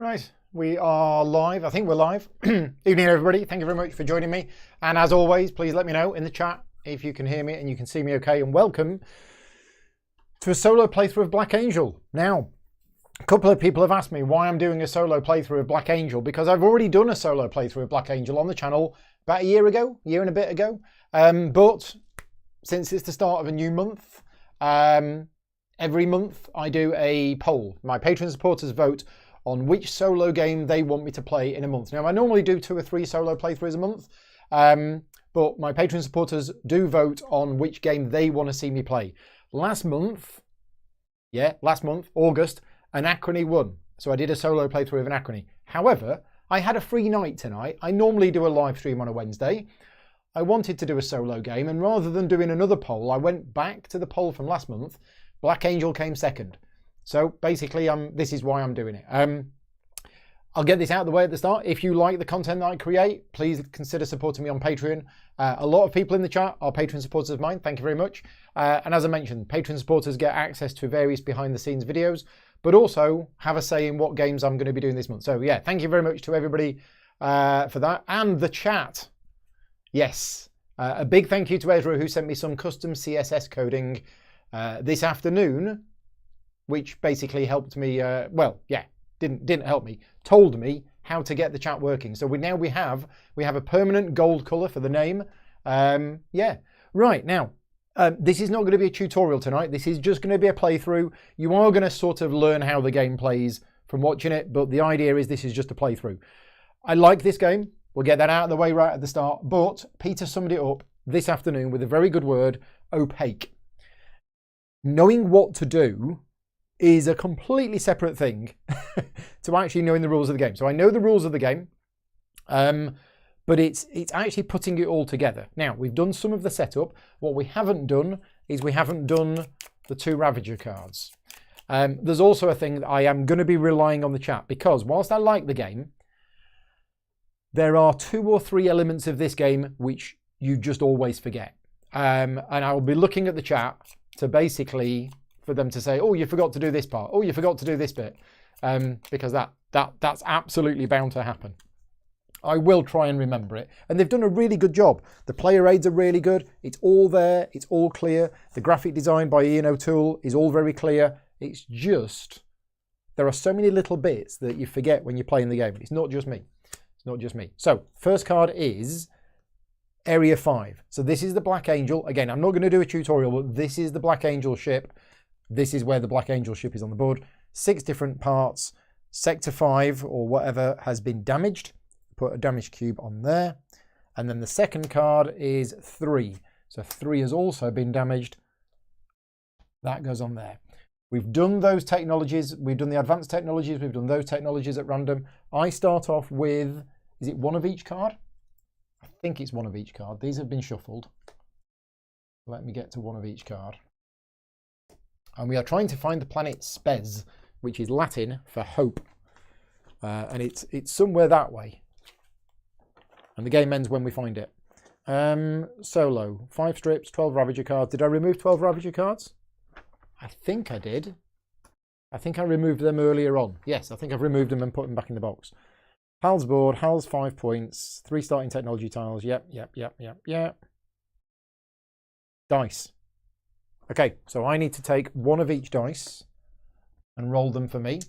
Right, we are live. I think we're live. Evening, everybody. Thank you very much for joining me. And as always, please let me know in the chat if you can hear me and you can see me okay. And welcome to a solo playthrough of Black Angel. Now, a couple of people have asked me why I'm doing a solo playthrough of Black Angel, because I've already done a solo playthrough of Black Angel on the channel about a year and a bit ago. But since it's the start of a new month, every month I do a poll. My Patreon supporters vote on which solo game they want me to play in a month. Now, I normally do 2 or 3 solo playthroughs a month, but my Patreon supporters do vote on which game they want to see me play. Last month, August, Anachrony won. So I did a solo playthrough of Anachrony. However, I had a free night tonight. I normally do a live stream on a Wednesday. I wanted to do a solo game, and rather than doing another poll, I went back to the poll from last month. Black Angel came second. So basically, this is why I'm doing it. I'll get this out of the way at the start. If you like the content that I create, please consider supporting me on Patreon. A lot of people in the chat are Patreon supporters of mine. Thank you very much. And as I mentioned, Patreon supporters get access to various behind-the-scenes videos, but also have a say in what games I'm going to be doing this month. So yeah, thank you very much to everybody for that. And the chat. Yes. A big thank you to Ezra, who sent me some custom CSS coding this afternoon, which basically helped me, didn't help me, told me how to get the chat working. So we have a permanent gold color for the name. Right, now, this is not going to be a tutorial tonight. This is just going to be a playthrough. You are going to sort of learn how the game plays from watching it, but the idea is this is just a playthrough. I like this game. We'll get that out of the way right at the start, but Peter summed it up this afternoon with a very good word: opaque. Knowing what to do is a completely separate thing to actually knowing the rules of the game. So I know the rules of the game, but it's actually putting it all together. Now, we've done some of the setup. What we haven't done is we haven't done the 2 Ravager cards. There's also a thing that I am going to be relying on the chat, because whilst I like the game, there are 2 or 3 elements of this game which you just always forget. And I will be looking at the chat to basically, for them to say, oh, you forgot to do this part. Oh, you forgot to do this bit. Because that's absolutely bound to happen. I will try and remember it. And they've done a really good job. The player aids are really good. It's all there. It's all clear. The graphic design by Ian O'Toole is all very clear. It's just, there are so many little bits that you forget when you're playing the game. It's not just me. It's not just me. So, first card is Area 5. So this is the Black Angel. Again, I'm not going to do a tutorial, but this is the Black Angel ship. This is where the Black Angel ship is on the board. 6 different parts. Sector 5 or whatever has been damaged. Put a damage cube on there. And then the second card is 3. So 3 has also been damaged. That goes on there. We've done those technologies. We've done the advanced technologies. We've done those technologies at random. I start off with, is it 1 of each card? I think it's 1 of each card. These have been shuffled. Let me get to 1 of each card. And we are trying to find the planet Spes, which is Latin for hope. And it's somewhere that way. And the game ends when we find it. Solo, 5 strips, 12 Ravager cards. Did I remove 12 Ravager cards? I think I did. I think I removed them earlier on. Yes, I think I've removed them and put them back in the box. Hal's board, Hal's 5 points, 3 starting technology tiles. Yep. Dice. Okay, so I need to take 1 of each dice and roll them for me.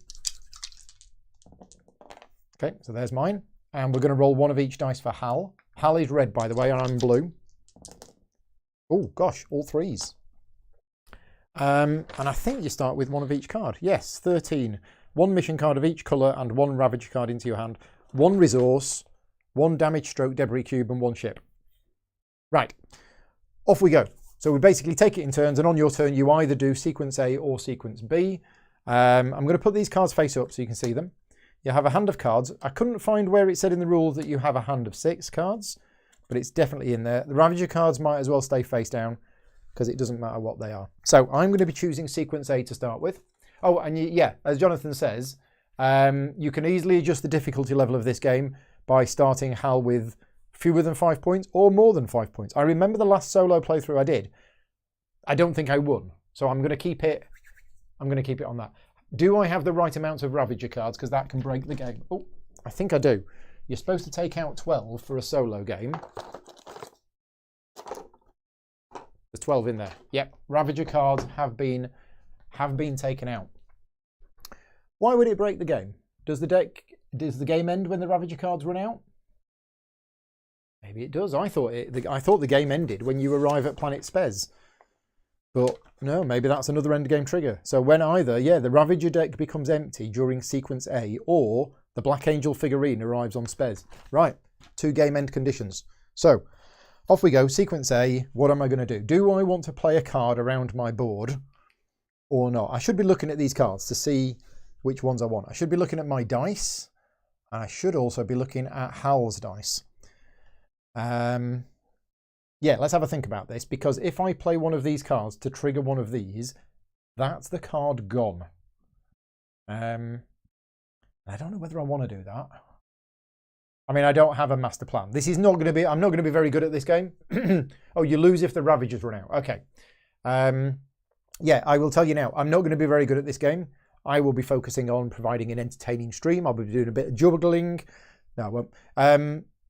Okay, so there's mine. And we're going to roll 1 of each dice for Hal. Hal is red, by the way, and I'm blue. Oh, gosh, all 3s. And I think you start with 1 of each card. Yes, 13. 1 mission card of each colour and 1 Ravager card into your hand. 1 resource, 1 damage stroke debris cube, and 1 ship. Right, off we go. So we basically take it in turns, and on your turn you either do sequence A or sequence B. I'm going to put these cards face up so you can see them. You have a hand of cards. I couldn't find where it said in the rules that you have a hand of 6 cards, but it's definitely in there. The Ravager cards might as well stay face down because it doesn't matter what they are. So I'm going to be choosing sequence A to start with. Oh, and yeah, as Jonathan says, you can easily adjust the difficulty level of this game by starting Hal with fewer than 5 points or more than 5 points. I remember the last solo playthrough I did. I don't think I won, so I'm going to keep it on that. Do I have the right amount of Ravager cards? Because that can break the game. Oh, I think I do. You're supposed to take out 12 for a solo game. There's 12 in there. Yep, Ravager cards have been taken out. Why would it break the game? Does the game end when the Ravager cards run out? Maybe it does. I thought the game ended when you arrive at Planet Spez. But no, maybe that's another end game trigger. So when either, the Ravager deck becomes empty during sequence A, or the Black Angel figurine arrives on Spez. Right, 2 game end conditions. So off we go. Sequence A, what am I going to do? Do I want to play a card around my board or not? I should be looking at these cards to see which ones I want. I should be looking at my dice, and I should also be looking at Hal's dice. Yeah, let's have a think about this, because if I play one of these cards to trigger one of these, that's the card gone. I don't know whether I want to do that. I mean, I don't have a master plan. This is not going to be, I'm not going to be very good at this game. Oh, you lose if the Ravagers run out. Okay. Yeah, I will tell you now, I'm not going to be very good at this game. I will be focusing on providing an entertaining stream. I'll be doing a bit of juggling. No, I won't.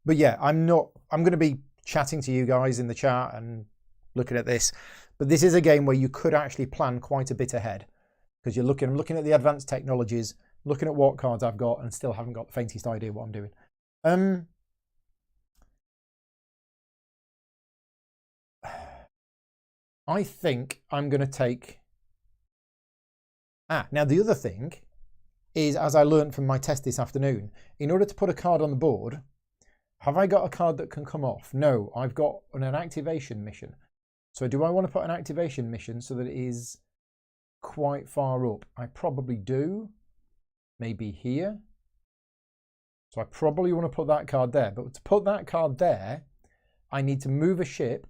But yeah, I'm going to be chatting to you guys in the chat and looking at this. But this is a game where you could actually plan quite a bit ahead, because I'm looking at the advanced technologies, looking at what cards I've got, and still haven't got the faintest idea what I'm doing. I think I'm going to take... now the other thing is, as I learned from my test this afternoon, in order to put a card on the board, have I got a card that can come off? No, I've got an activation mission. So do I want to put an activation mission so that it is quite far up? I probably do. Maybe here. So I probably want to put that card there. But to put that card there, I need to move a ship,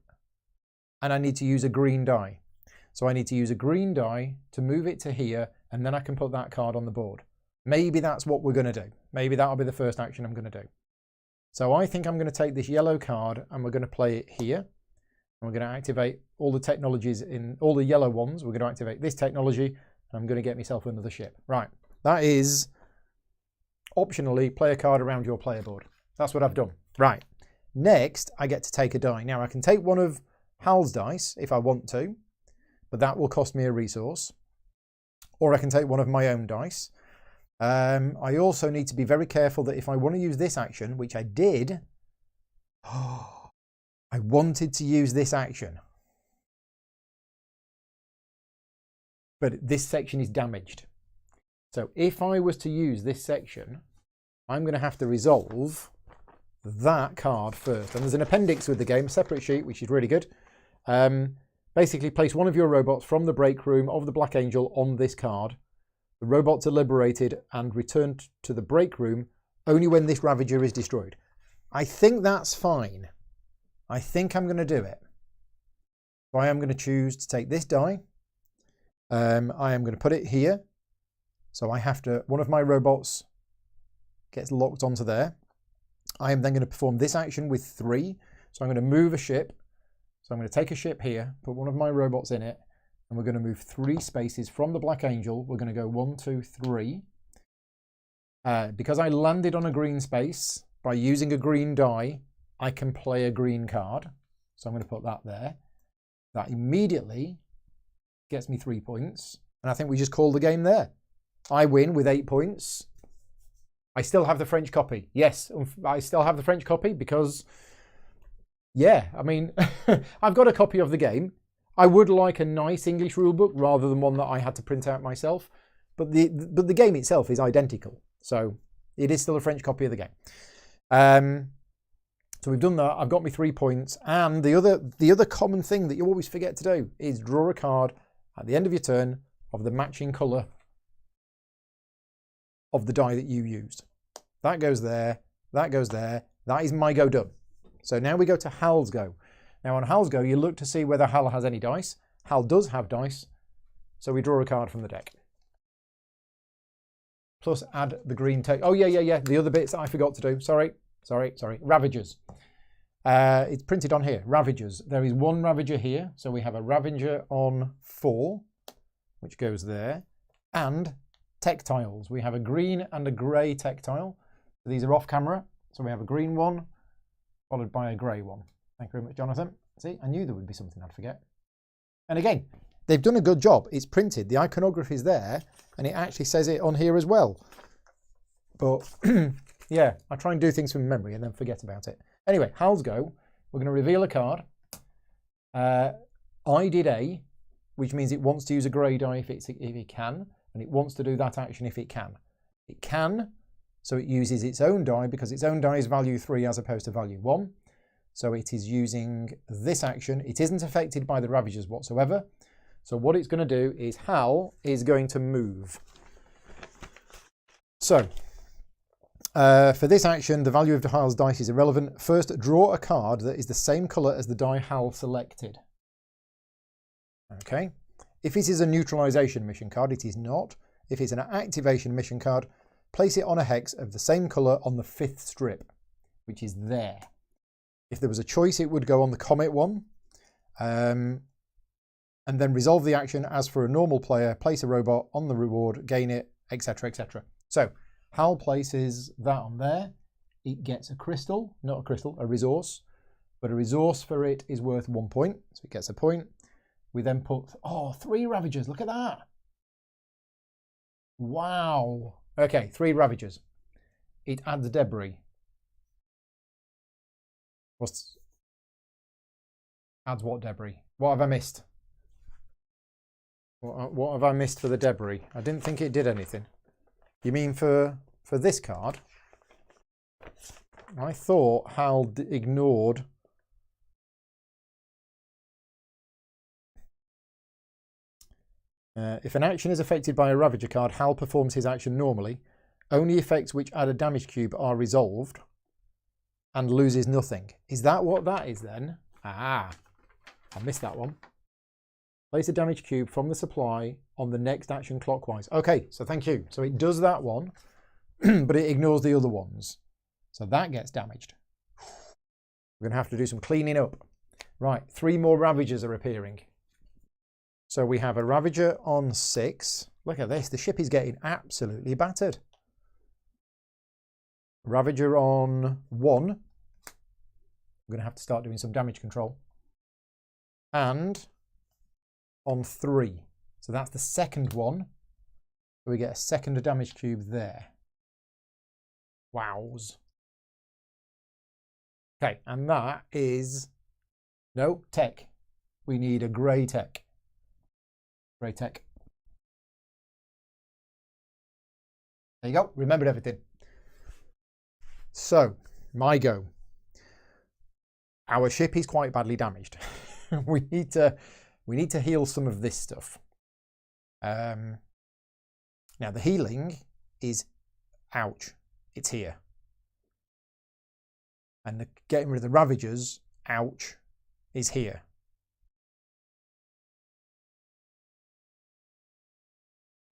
and I need to use a green die. So I need to use a green die to move it to here, and then I can put that card on the board. Maybe that's what we're going to do. Maybe that'll be the first action I'm going to do. So I think I'm going to take this yellow card, and we're going to play it here. And we're going to activate all the technologies in all the yellow ones. We're going to activate this technology, and I'm going to get myself another ship. Right, that is optionally play a card around your player board. That's what I've done. Right, next I get to take a die. Now I can take one of Hal's dice if I want to, but that will cost me a resource. Or I can take one of my own dice. I also need to be very careful that if I want to use this action, which I did, I wanted to use this action, but this section is damaged. So if I was to use this section, I'm going to have to resolve that card first. And there's an appendix with the game, a separate sheet, which is really good. Basically, place one of your robots from the break room of the Black Angel on this card. The robots are liberated and returned to the break room only when this Ravager is destroyed. I think that's fine. I think I'm going to do it. So I am going to choose to take this die. I am going to put it here. So I have to, one of my robots gets locked onto there. I am then going to perform this action with 3. So I'm going to move a ship. So I'm going to take a ship here, put one of my robots in it, and we're going to move 3 spaces from the Black Angel. We're going to go 1, 2, 3. Because I landed on a green space, by using a green die, I can play a green card. So I'm going to put that there. That immediately gets me 3 points. And I think we just call the game there. I win with 8 points. I still have the French copy. Yes, I still have the French copy because, yeah, I mean, I've got a copy of the game. I would like a nice English rulebook rather than one that I had to print out myself. But the game itself is identical. So it is still a French copy of the game. So we've done that. I've got me 3 points. And the other common thing that you always forget to do is draw a card at the end of your turn of the matching colour of the die that you used. That goes there. That goes there. That is my go done. So now we go to Hal's go. Now on Hal's go, you look to see whether Hal has any dice. Hal does have dice. So we draw a card from the deck. Plus add the green text. Oh, yeah. The other bits that I forgot to do. Sorry. Ravagers. It's printed on here. Ravagers. There is 1 Ravager here. So we have a Ravager on 4, which goes there. And tech tiles. We have a green and a grey tech tile. These are off camera. So we have a green one followed by a grey one. Thank you very much, Jonathan. See, I knew there would be something I'd forget. And again, they've done a good job. It's printed. The iconography is there, and it actually says it on here as well. But yeah, I try and do things from memory and then forget about it. Anyway, Hal's go. We're going to reveal a card. I did A, which means it wants to use a grey die if it can, and it wants to do that action if it can. It can, so it uses its own die because its own die is value 3 as opposed to value 1. So it is using this action. It isn't affected by the Ravagers whatsoever. So what it's going to do is Hal is going to move. So for this action, the value of Hal's dice is irrelevant. First, draw a card that is the same colour as the die Hal selected. Okay. If it is a neutralisation mission card, it is not. If it's an activation mission card, place it on a hex of the same colour on the 5th strip, which is there. If there was a choice, it would go on the Comet one. And then resolve the action as for a normal player, place a robot on the reward, gain it, etc, etc. So Hal places that on there. It gets a crystal, not a crystal, a resource. But a resource for it is worth 1 point, so it gets a point. We then put, 3 Ravagers, look at that. Wow. Okay, 3 Ravagers. It adds debris. Adds what debris? What have I missed? What have I missed for the debris? I didn't think it did anything. You mean for this card? I thought Hal ignored. If an action is affected by a Ravager card, Hal performs his action normally. Only effects which add a damage cube are resolved and loses nothing. Is that what that is then? Ah, I missed that one. Place a damage cube from the supply on the next action clockwise. Okay, so thank you. So it does that one, but it ignores the other ones. So that gets damaged. We're going to have to do some cleaning up. Right, 3 more Ravagers are appearing. So we have a Ravager on 6. Look at this, the ship is getting absolutely battered. Ravager on 1. We're going to have to start doing some damage control. And on 3. So that's the second one. So we get a second damage cube there. Wows. Okay, and that is... No, tech. We need a grey tech. Grey tech. There you go, remembered everything. So, my go. Our ship is quite badly damaged. we need to heal some of this stuff. Now the healing is ouch. It's here. And the getting rid of the Ravagers, ouch, is here.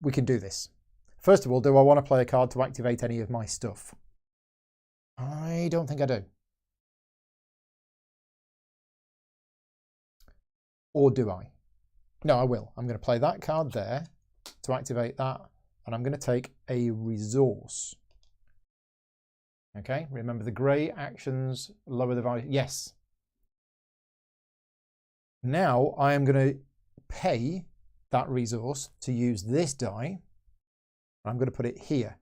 We can do this. First of all, do I want to play a card to activate any of my stuff? I don't think I do. Or do I? No, I will. I'm going to play that card there to activate that, and I'm going to take a resource. Okay, remember the grey actions lower the value. Yes. Now I am going to pay that resource to use this die. I'm going to put it here.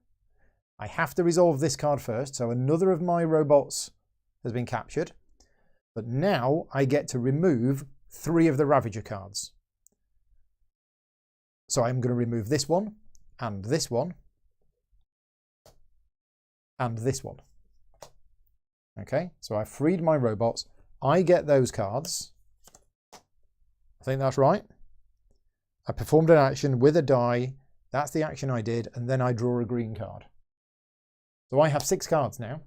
I have to resolve this card first, so another of my robots has been captured. But now I get to remove 3 of the Ravager cards. So I'm going to remove this one, and this one, and this one. Okay, so I've freed my robots. I get those cards. I think that's right. I performed an action with a die. That's the action I did, and then I draw a green card. So I have 6 cards now.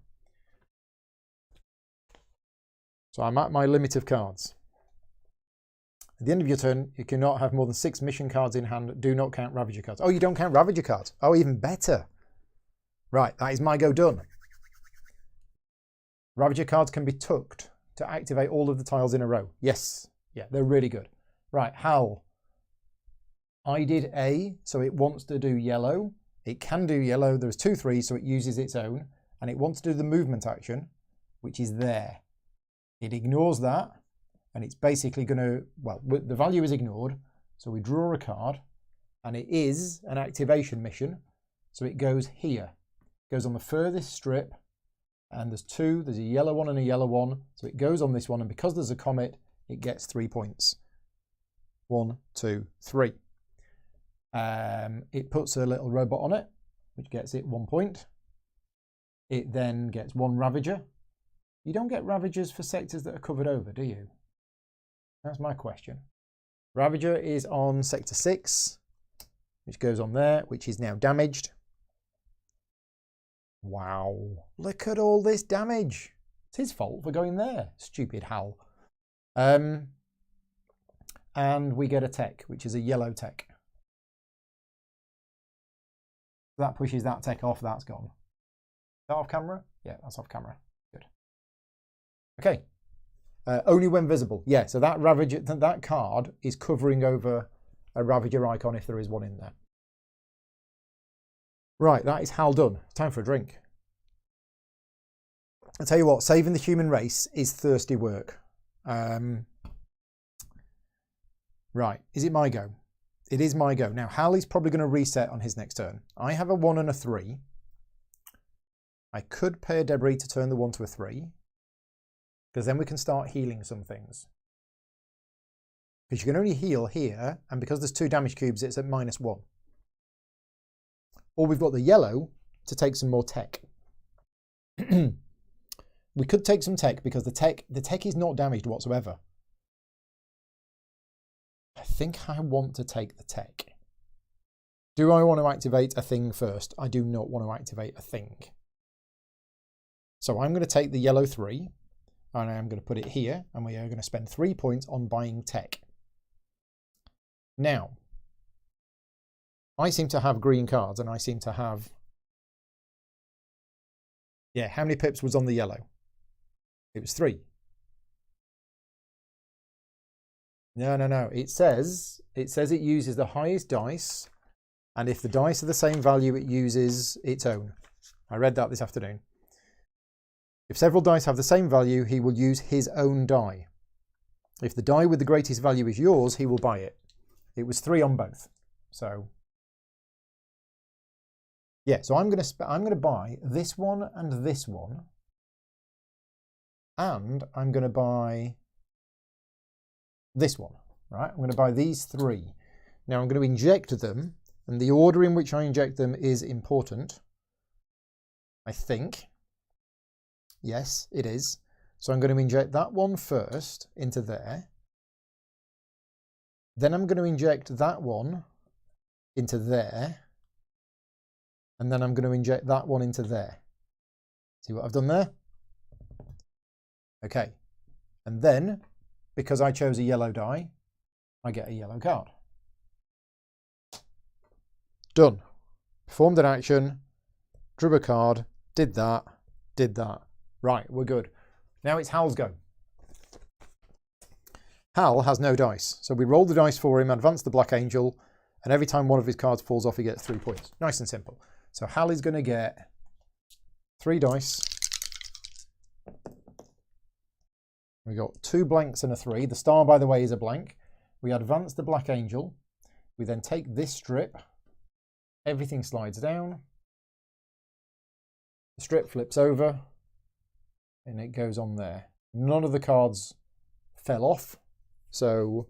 So I'm at my limit of cards. At the end of your turn, you cannot have more than 6 mission cards in hand. Do not count Ravager cards. Oh, you don't count Ravager cards. Oh, even better. Right, that is my go done. Ravager cards can be tucked to activate all of the tiles in a row. Yes, yeah, they're really good. Right, Hal. I did A, so it wants to do yellow. It can do yellow. There's 2 3s, so it uses its own. And it wants to do the movement action, which is there. It ignores that. And it's basically going to, well, the value is ignored. So we draw a card. And it is an activation mission. So it goes here. It goes on the furthest strip. And there's 2. There's a yellow one and a yellow one. So it goes on this one. And because there's a comet, it gets 3 points. 1, 2, 3. It puts a little robot on it, which gets it 1 point. It then gets 1 Ravager. You don't get Ravagers for sectors that are covered over, do you? That's my question. Ravager is on sector 6, which goes on there, which is now damaged. Wow, look at all this damage. It's his fault for going there, stupid Hal. And we get a tech, which is a yellow tech. That pushes that tech off, that's gone. Is that off camera? Yeah, that's off camera. Good. Okay. Only when visible. Yeah, so that Ravager, that card is covering over a Ravager icon if there is one in there. Right, that is Hal done. Time for a drink. I'll tell you what, saving the human race is thirsty work. Right, is it my go? It is my go. Now, Hal is probably going to reset on his next turn. I have a 1 and a 3. I could pay a debris to turn the 1 to a 3. Because then we can start healing some things. Because you can only heal here, and because there's 2 damage cubes, it's at -1. Or we've got the yellow to take some more tech. We could take some tech because the tech is not damaged whatsoever. I think I want to take the tech. Do I want to activate a thing first? I do not want to activate a thing. So I'm going to take the yellow 3, and I'm going to put it here, and we are going to spend 3 points on buying tech. Now, I seem to have green cards, and I seem to have... Yeah, how many pips was on the yellow? It was 3. No. It says it uses the highest dice, and if the dice are the same value, it uses its own. I read that this afternoon. If several dice have the same value, he will use his own die. If the die with the greatest value is yours, he will buy it. It was 3 on both. So, yeah. So I'm going to buy this one and this one, and I'm going to buy this one. Right? I'm going to buy these 3. Now I'm going to inject them, and the order in which I inject them is important. I think. Yes, it is. So I'm going to inject that one first into there. Then I'm going to inject that one into there. And then I'm going to inject that one into there. See what I've done there? Okay. And then, because I chose a yellow die, I get a yellow card. Done. Performed an action, drew a card, did that, did that. Right, we're good. Now it's Hal's go. Hal has no dice, so we roll the dice for him, advance the Black Angel, and every time one of his cards falls off, he gets 3 points. Nice and simple. So Hal is going to get 3 dice. We got 2 blanks and a 3. The star, by the way, is a blank. We advance the Black Angel. We then take this strip. Everything slides down. The strip flips over. And it goes on there. None of the cards fell off. So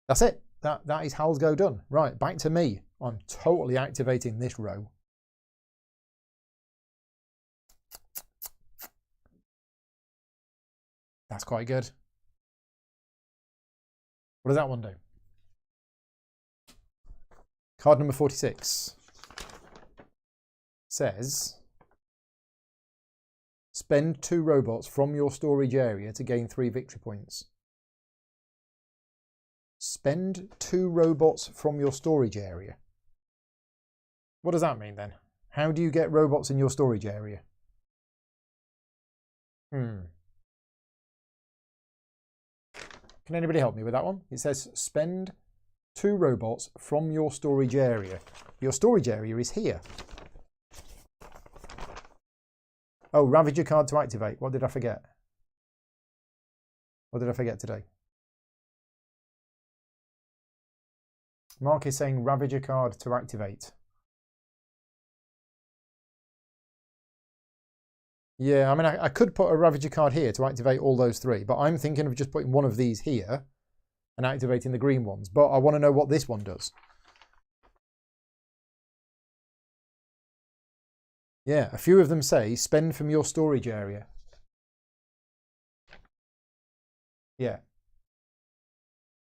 that's it. That is Hal's go done. Right, back to me. I'm totally activating this row. That's quite good. What does that one do? Card number 46 says, spend 2 robots from your storage area to gain 3 victory points. Spend 2 robots from your storage area. What does that mean then? How do you get robots in your storage area? Can anybody help me with that one? It says spend 2 robots from your storage area. Your storage area is here. Oh, Ravager card to activate. What did I forget? What did I forget today? Mark is saying Ravager card to activate. Yeah, I mean, I could put a Ravager card here to activate all those 3, but I'm thinking of just putting one of these here and activating the green ones. But I want to know what this one does. Yeah, a few of them say spend from your storage area. Yeah.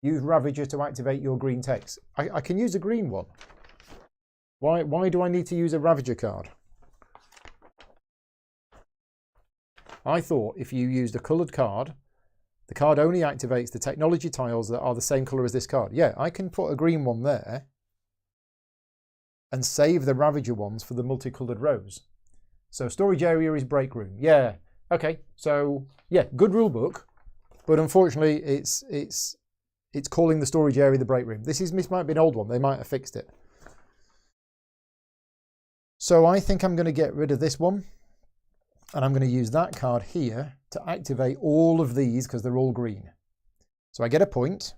Use Ravager to activate your green text. I can use a green one. Why do I need to use a Ravager card? I thought if you used a coloured card, the card only activates the technology tiles that are the same colour as this card. Yeah, I can put a green one there and save the Ravager ones for the multicoloured rows. So storage area is break room. Yeah, okay. So yeah, good rule book, but unfortunately it's calling the storage area the break room. This might be an old one. They might have fixed it. So I think I'm going to get rid of this one. And I'm going to use that card here to activate all of these because they're all green. So I get a point.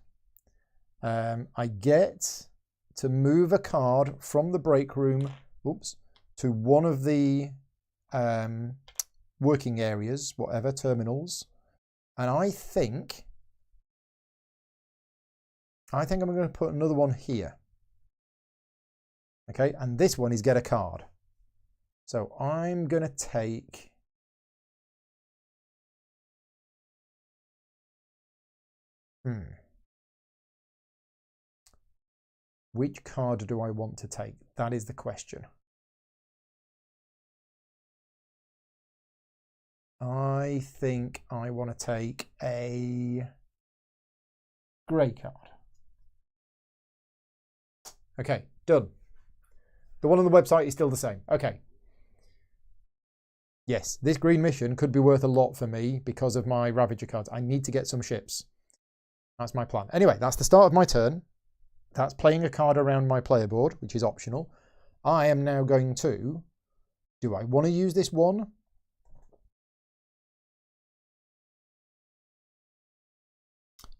I get to move a card from the break room, to one of the working areas, whatever, terminals. And I think I'm going to put another one here. Okay, and this one is get a card. So I'm going to take... Which card do I want to take? That is the question. I think I want to take a grey card. Okay, done. The one on the website is still the same. Okay. Yes, this green mission could be worth a lot for me because of my Ravager cards. I need to get some ships. That's my plan. Anyway, that's the start of my turn. That's playing a card around my player board, which is optional. I am now going to... Do I want to use this one?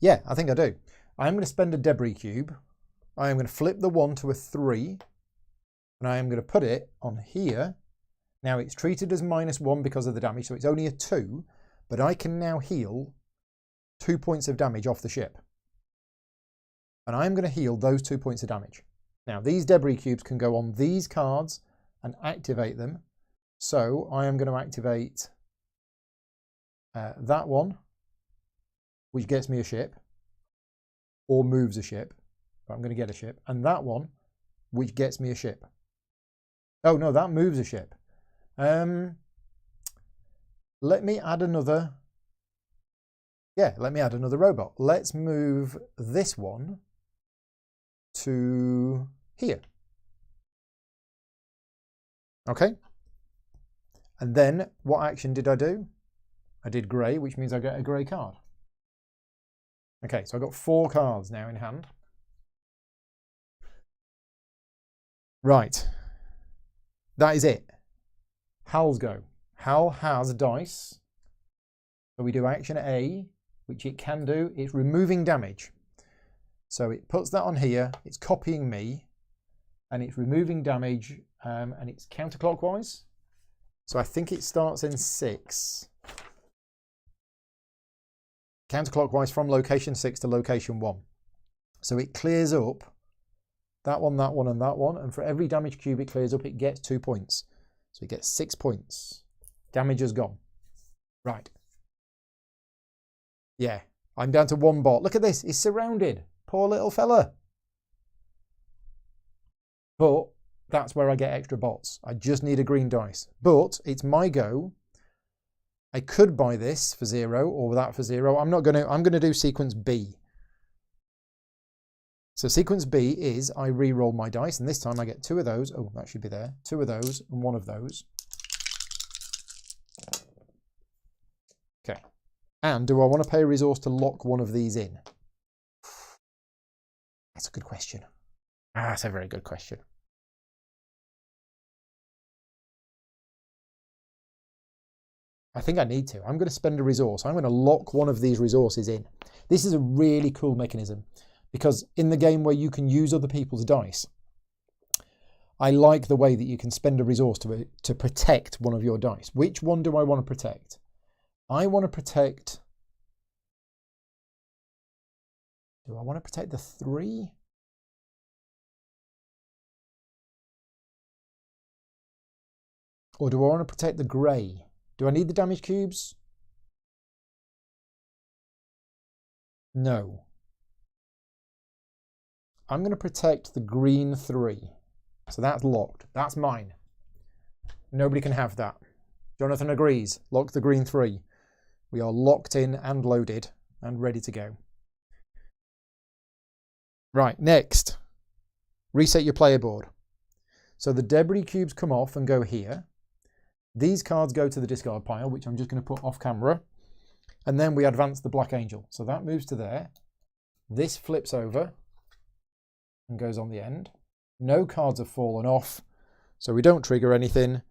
Yeah, I think I do. I am going to spend a debris cube. I am going to flip the 1 to a 3. And I am going to put it on here. Now it's treated as -1 because of the damage, so it's only a 2. But I can now heal 2 points of damage off the ship. And I'm going to heal those 2 points of damage. Now these debris cubes can go on these cards and activate them. So I am going to activate that one, which gets me a ship, or moves a ship. But I'm going to get a ship. And that one, which gets me a ship. Oh no, that moves a ship. Let me add another... Yeah, let me add another robot. Let's move this one to here. Okay. And then what action did I do? I did grey, which means I get a grey card. Okay, so I've got 4 cards now in hand. Right. That is it. Hal's go. Hal has dice. So we do action A, which it can do. It's removing damage. So it puts that on here. It's copying me. And it's removing damage. And it's counterclockwise. So I think it starts in 6. Counterclockwise from location 6 to location 1. So it clears up that one, and that one. And for every damage cube it clears up, it gets 2 points. So it gets 6 points. Damage has gone. Right. Yeah, I'm down to 1 bot. Look at this. He's surrounded. Poor little fella. But that's where I get extra bots. I just need a green dice. But it's my go. I could buy this for 0 or that for 0. I'm going to do sequence B. So sequence B is I re-roll my dice, and this time I get 2 of those. Oh, that should be there. 2 of those and 1 of those. Okay. And do I want to pay a resource to lock one of these in? That's a good question. That's a very good question. I think I need to. I'm going to spend a resource. I'm going to lock one of these resources in. This is a really cool mechanism because in the game where you can use other people's dice, I like the way that you can spend a resource to protect one of your dice. Which one do I want to protect? I want to protect... Do I want to protect the 3? Or do I want to protect the grey? Do I need the damage cubes? No. I'm going to protect the green 3. So that's locked. That's mine. Nobody can have that. Jonathan agrees. Lock the green 3. We are locked in and loaded and ready to go. Right, next. Reset your player board. So the debris cubes come off and go here. These cards go to the discard pile, which I'm just going to put off camera. And then we advance the Black Angel. So that moves to there. This flips over and goes on the end. No cards have fallen off, so we don't trigger anything.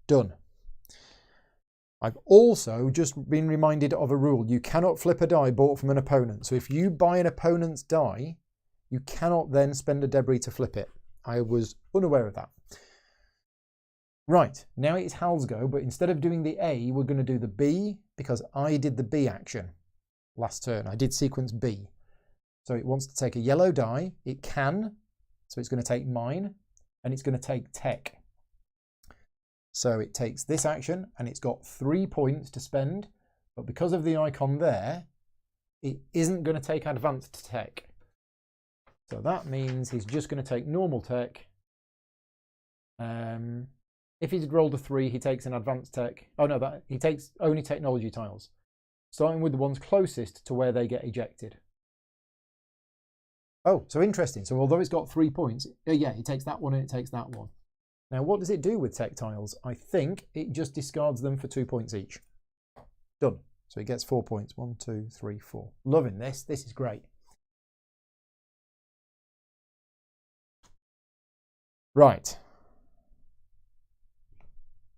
Done. I've also just been reminded of a rule. You cannot flip a die bought from an opponent. So if you buy an opponent's die, you cannot then spend a debris to flip it. I was unaware of that. Right, now it's Hal's go, but instead of doing the A, we're going to do the B because I did the B action last turn. I did sequence B. So it wants to take a yellow die. It can. So it's going to take mine, and it's going to take tech. So it takes this action, and it's got 3 points to spend, but because of the icon there, it isn't going to take advanced tech. So that means he's just going to take normal tech. If he's rolled a 3, he takes an advanced tech. Oh no, he takes only technology tiles, starting with the ones closest to where they get ejected. Oh, so interesting. So although it's got 3 points, yeah, it takes that one and it takes that one. Now, what does it do with tech tiles? I think it just discards them for 2 points each. Done. So it gets 4 points. 1, 2, 3, 4. Loving this. This is great. Right.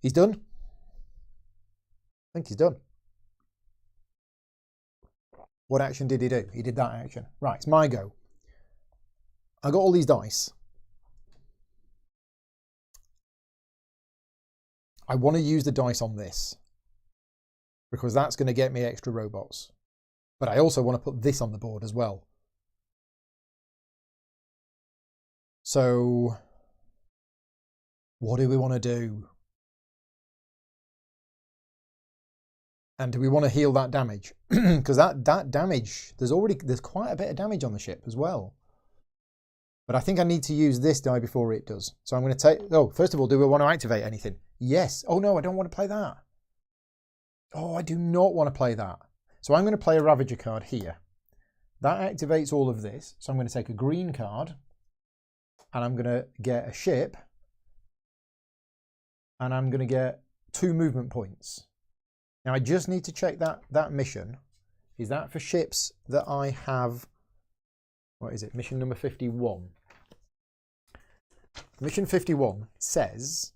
He's done. I think he's done. What action did he do? He did that action. Right, it's my go. I got all these dice. I want to use the dice on this because that's going to get me extra robots. But I also want to put this on the board as well. So what do we want to do? And do we want to heal that damage? Because that damage, there's quite a bit of damage on the ship as well. But I think I need to use this die before it does. So I'm going to take... Oh, first of all, do we want to activate anything? Yes. Oh, no, I don't want to play that. Oh, I do not want to play that. So I'm going to play a Ravager card here. That activates all of this. So I'm going to take a green card. And I'm going to get a ship. And I'm going to get 2 movement points. Now, I just need to check that mission. Is that for ships that I have... What is it? Mission number 51. Mission 51 says,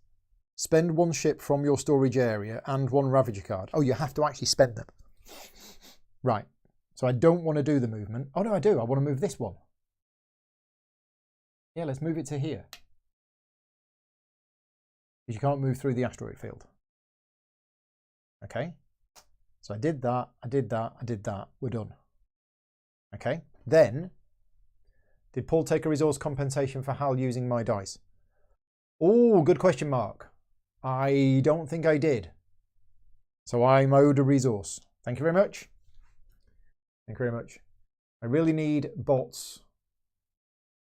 spend 1 ship from your storage area and 1 Ravager card. Oh, you have to actually spend them. Right. So I don't want to do the movement. Oh, no, I do. I want to move this one. Yeah, let's move it to here. Because you can't move through the asteroid field. Okay. So I did that. I did that. I did that. We're done. Okay. Then... Did Paul take a resource compensation for Hal using my dice? Oh, good question mark. I don't think I did. So I'm owed a resource. Thank you very much. Thank you very much. I really need bots.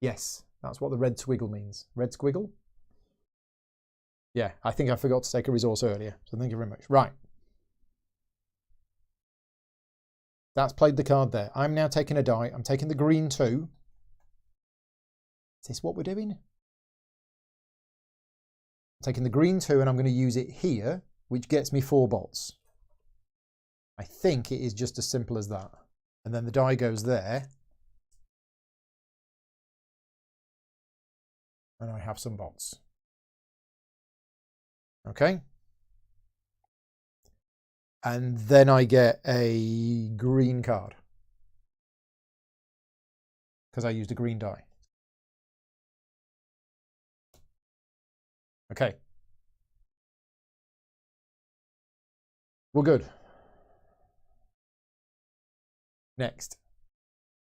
Yes, that's what the red squiggle means. Red squiggle? Yeah, I think I forgot to take a resource earlier. So thank you very much. Right. That's played the card there. I'm now taking a die. I'm taking the green 2. Is this what we're doing? I'm taking the green 2 and I'm going to use it here, which gets me 4 bots. I think it is just as simple as that. And then the die goes there. and I have some bots. Okay. And then I get a green card because I used a green die. Okay. We're good. Next,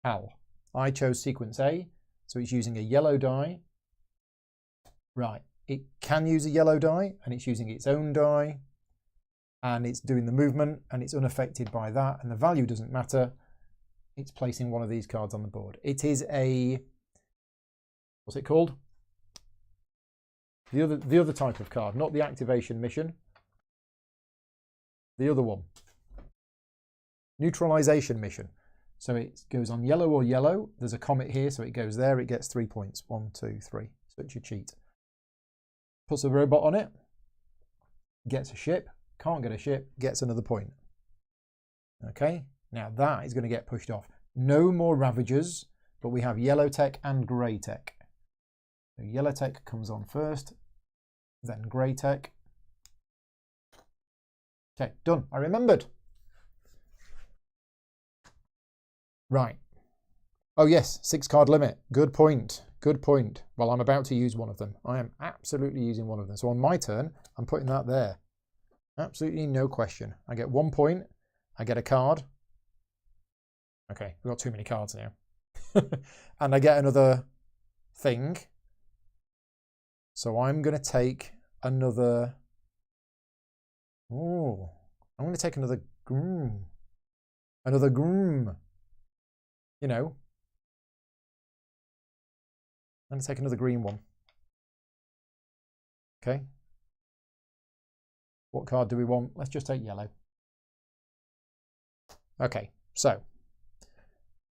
Hal. I chose sequence A, so it's using a yellow die. Right, it can use a yellow die, and it's using its own die, and it's doing the movement, and it's unaffected by that, and the value doesn't matter. It's placing one of these cards on the board. It is a, what's it called? The other type of card, not the activation mission. The other one. Neutralization mission. So it goes on yellow or yellow. There's a comet here, so it goes there. It gets 3 points. 1, 2, 3. So it's your cheat. Puts a robot on it. Gets a ship. Can't get a ship. Gets another point. Okay. Now that is going to get pushed off. No more Ravagers, but we have yellow tech and grey tech. So yellow tech comes on first, then grey tech. Okay, done. I remembered. Right. Oh yes, 6 card limit. Good point. Good point. Well, I'm about to use one of them. I am absolutely using one of them. So on my turn, I'm putting that there. Absolutely no question. I get 1 point. I get a card. Okay, we've got too many cards now. And I get another thing. So I'm going to take another... Oh, I'm going to take another groom. Another groom. You know. I'm going to take another green one. Okay. What card do we want? Let's just take yellow. Okay, so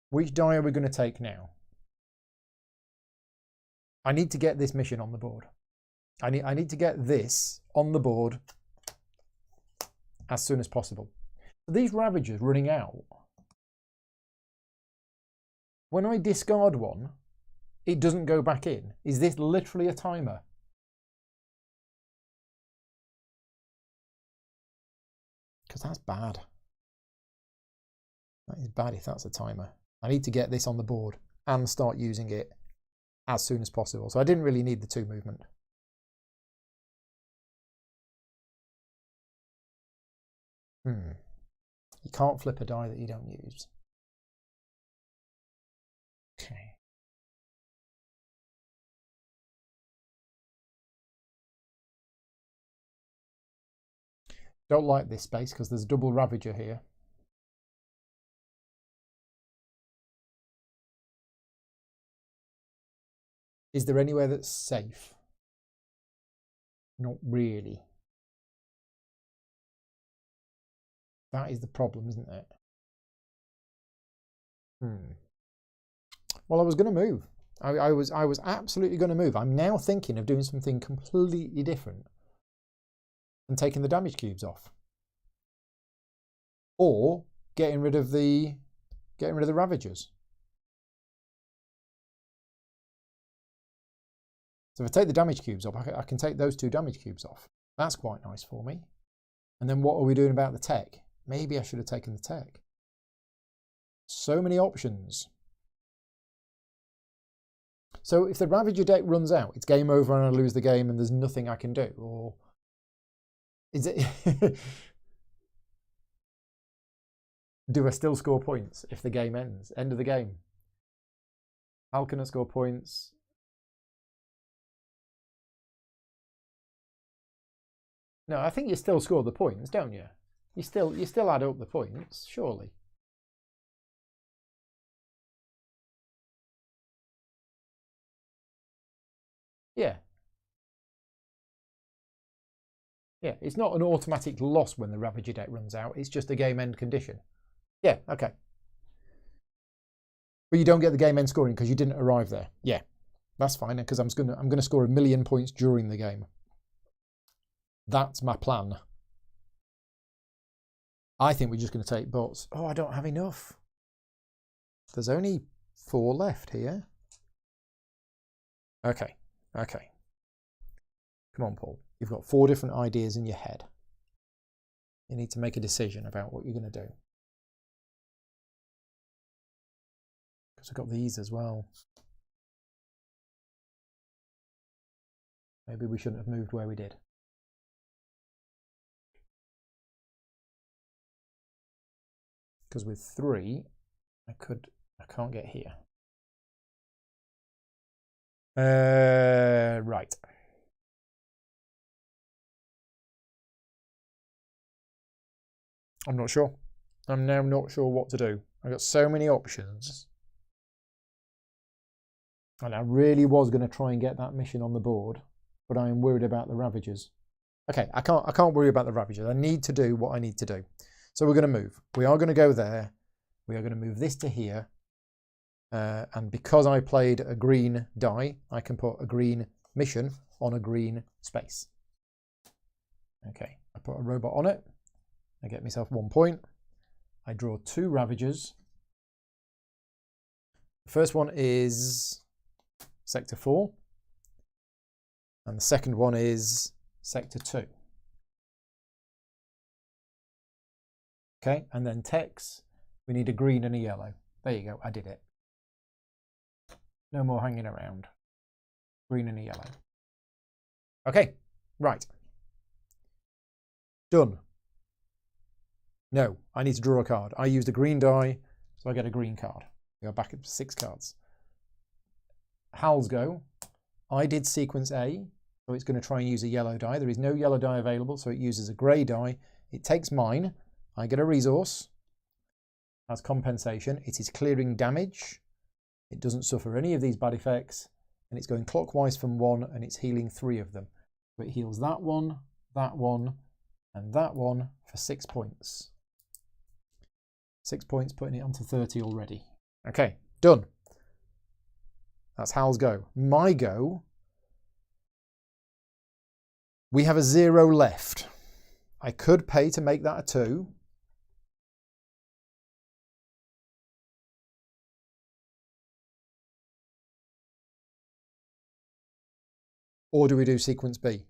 which die are we going to take now? I need to get this mission on the board. I need to get this on the board as soon as possible. These Ravagers running out. When I discard one, it doesn't go back in. Is this literally a timer? Because that's bad. That is bad if that's a timer. I need to get this on the board and start using it as soon as possible. So I didn't really need the 2 movement. You can't flip a die that you don't use. Okay. Don't like this space because there's a double Ravager here. Is there anywhere that's safe? Not really. That is the problem, isn't it? Well, I was going to move. I was absolutely going to move. I'm now thinking of doing something completely different and taking the damage cubes off, or getting rid of the Ravagers. So if I take the damage cubes off, I can take those 2 damage cubes off. That's quite nice for me. And then what are we doing about the tech? Maybe I should have taken the tech. So many options. So if the Ravager deck runs out, it's game over and I lose the game and there's nothing I can do? Or is it... Do I still score points if the game ends? End of the game. How can I score points? No, I think you still score the points, don't you? You still add up the points, surely. Yeah. Yeah, it's not an automatic loss when the Ravager deck runs out. It's just a game end condition. Yeah, okay. But you don't get the game end scoring because you didn't arrive there. Yeah, that's fine because I'm gonna score 1,000,000 points during the game. That's my plan. I think we're just going to take bots. Oh, I don't have enough. There's only 4 left here. Okay, Okay. Come on, Paul. You've got 4 different ideas in your head. You need to make a decision about what you're going to do. Because I've got these as well. Maybe we shouldn't have moved where we did. Because with 3, I can't get here. Right. I'm not sure. I'm now not sure what to do. I've got so many options. And I really was going to try and get that mission on the board, but I am worried about the Ravagers. Okay, I can't worry about the Ravagers. I need to do what I need to do. So we're going to move. We are going to go there. We are going to move this to here. And because I played a green die, I can put a green mission on a green space. Okay, I put a robot on it. I get myself 1 point. I draw 2 Ravagers. The first one is Sector 4. And the second one is Sector 2. Okay, and then techs, we need a green and a yellow. There you go, I did it. No more hanging around. Green and a yellow. Okay, right. Done. No, I need to draw a card. I used a green die, so I get a green card. We are back at 6 cards. Hal's go. I did sequence A, so it's going to try and use a yellow die. There is no yellow die available, so it uses a grey die. It takes mine. I get a resource as compensation. It is clearing damage. It doesn't suffer any of these bad effects, and it's going clockwise from 1, and it's healing 3 of them. So it heals that one, and that one for 6 points. 6 points, putting it onto 30 already. Okay, done. That's Hal's go. My go. We have a 0 left. I could pay to make that a 2. Or do we do sequence B?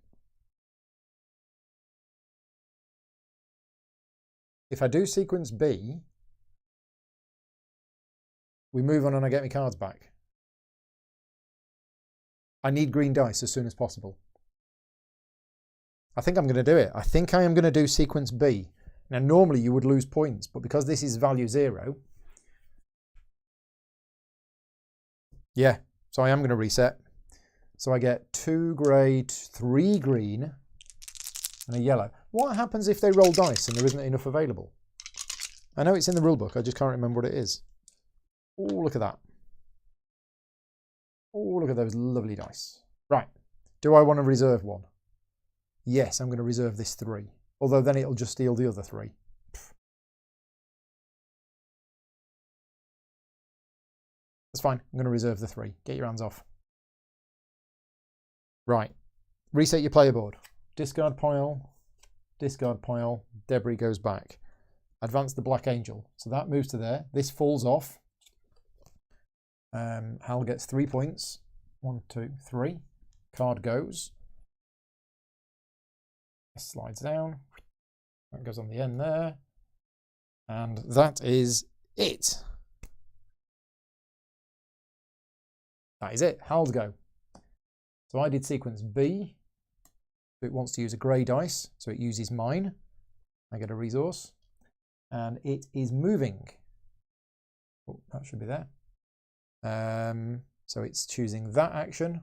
If I do sequence B, we move on and I get my cards back. I need green dice as soon as possible. I think I'm going to do it. I think I am going to do sequence B. Now, normally you would lose points, but because this is value 0, yeah, so I am going to reset. So I get 2 grey, 3 green, and a yellow. What happens if they roll dice and there isn't enough available? I know it's in the rulebook, I just can't remember what it is. Oh, look at that. Oh, look at those lovely dice. Right, do I want to reserve one? Yes, I'm going to reserve this 3. Although then it'll just steal the other 3. That's fine, I'm going to reserve the 3. Get your hands off. Right, reset your player board. Discard pile, debris goes back. Advance the Black Angel. So that moves to there. This falls off. Hal gets 3 points. 1, 2, 3. Card goes. This slides down. That goes on the end there. And that is it. That is it. Hal's go. So I did sequence B. It wants to use a grey dice, so it uses mine. I get a resource. And it is moving. Oh, that should be there. So it's choosing that action.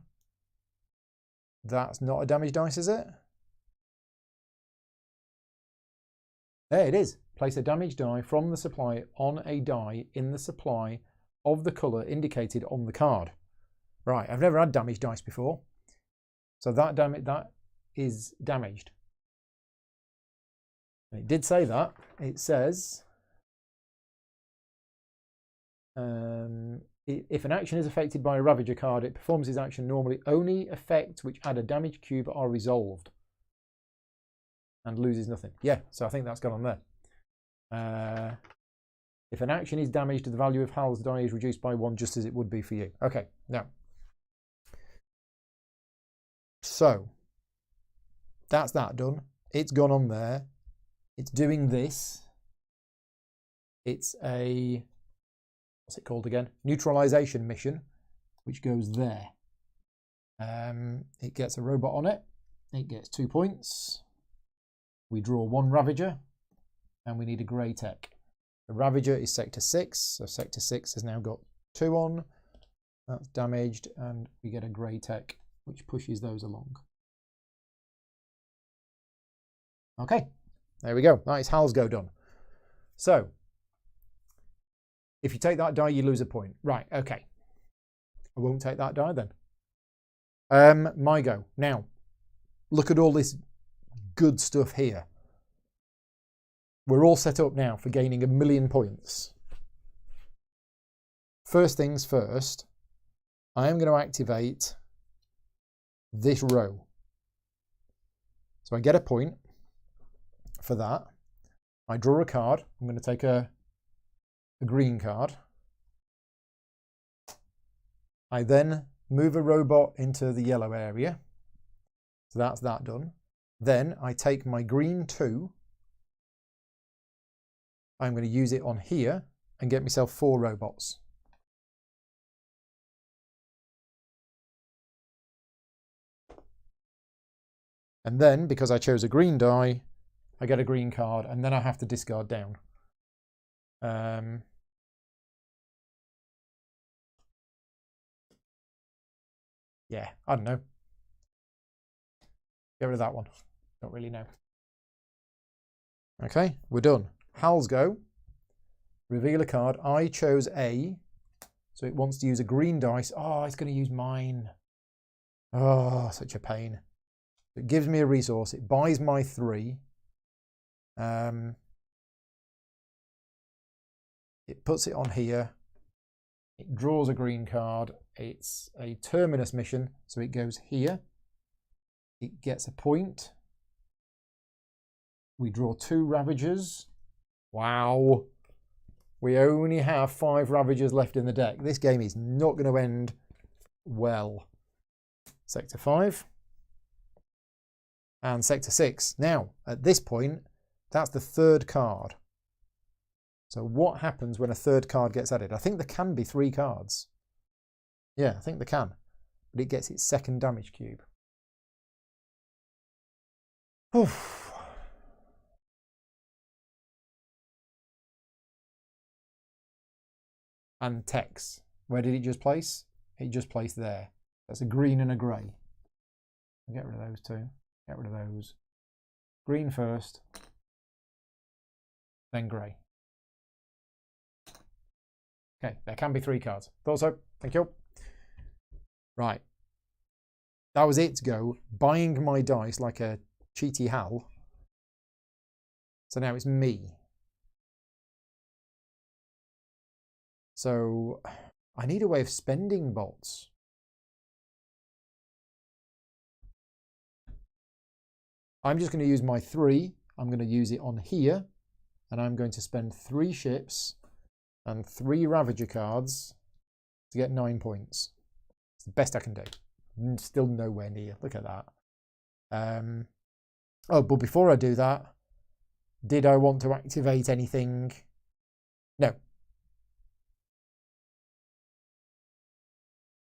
That's not a damage dice, is it? There it is. Place a damage die from the supply on a die in the supply of the colour indicated on the card. Right, I've never had damage dice before. So that is damaged. And it did say that. It says, if an action is affected by a Ravager card, it performs its action normally. Only effects which add a damage cube are resolved. And loses nothing. Yeah, so I think that's gone on there. If an action is damaged, the value of Hal's die is reduced by 1, just as it would be for you. Okay, now. So that's that done. It's gone on there. It's doing this. It's a, what's it called again? Neutralization mission, which goes there. It gets a robot on it. It gets 2 points. We draw 1 Ravager, and we need a grey tech. The Ravager is sector 6, so sector 6 has now got 2 on. That's damaged, and we get a grey tech, which pushes those along. Okay, there we go. That is Hal's go done. So, if you take that die, you lose a point. Right, okay. I won't take that die then. My go. Now, look at all this good stuff here. We're all set up now for gaining 1,000,000 points. First things first, I am going to activate this row. So I get a point for that. I draw a card. I'm going to take a green card. I then move a robot into the yellow area. So that's that done. Then I take my green 2. I'm going to use it on here and get myself 4 robots. And then, because I chose a green die, I get a green card, and then I have to discard down. Yeah, I don't know. Get rid of that one. Don't really know. Okay, we're done. Hal's go. Reveal a card. I chose A, so it wants to use a green dice. Oh, it's going to use mine. Oh, such a pain. It gives me a resource. It buys my 3. It puts it on here. It draws a green card. It's a terminus mission, so it goes here. It gets a point. We draw 2 Ravagers. Wow. We only have 5 Ravagers left in the deck. This game is not going to end well. Sector 5. And sector 6. Now, at this point, that's the 3rd card. So what happens when a 3rd card gets added? I think there can be 3 cards. Yeah, I think there can. But it gets its 2nd damage cube. Oof. And techs. Where did it just place? It just placed there. That's a green and a grey. I'll get rid of those 2. Get rid of those. Green first. Then grey. Okay, there can be 3 cards. Thought so. Thank you. Right. That was it to go. Buying my dice like a cheaty Hal. So now it's me. So I need a way of spending bots. I'm just going to use my 3. I'm going to use it on here. And I'm going to spend 3 ships and 3 Ravager cards to get 9 points. It's the best I can do. Still nowhere near. Look at that. Oh, but before I do that, did I want to activate anything? No.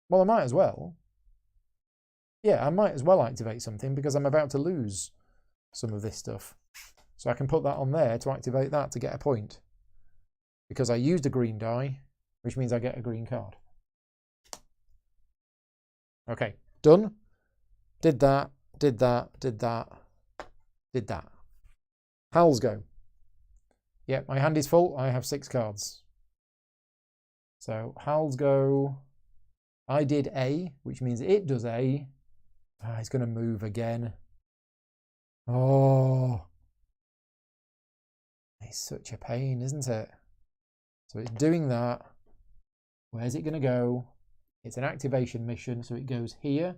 Well, I might as well. Yeah, I might as well activate something because I'm about to lose some of this stuff. So I can put that on there to activate that to get a point. Because I used a green die, which means I get a green card. Okay, done. Did that, did that, did that, did that. Hal's go. Yeah, my hand is full. I have 6 cards. So Hal's go. I did A, which means it does A. It's going to move again. Oh. It's such a pain, isn't it? So it's doing that. Where's it going to go? It's an activation mission, so it goes here,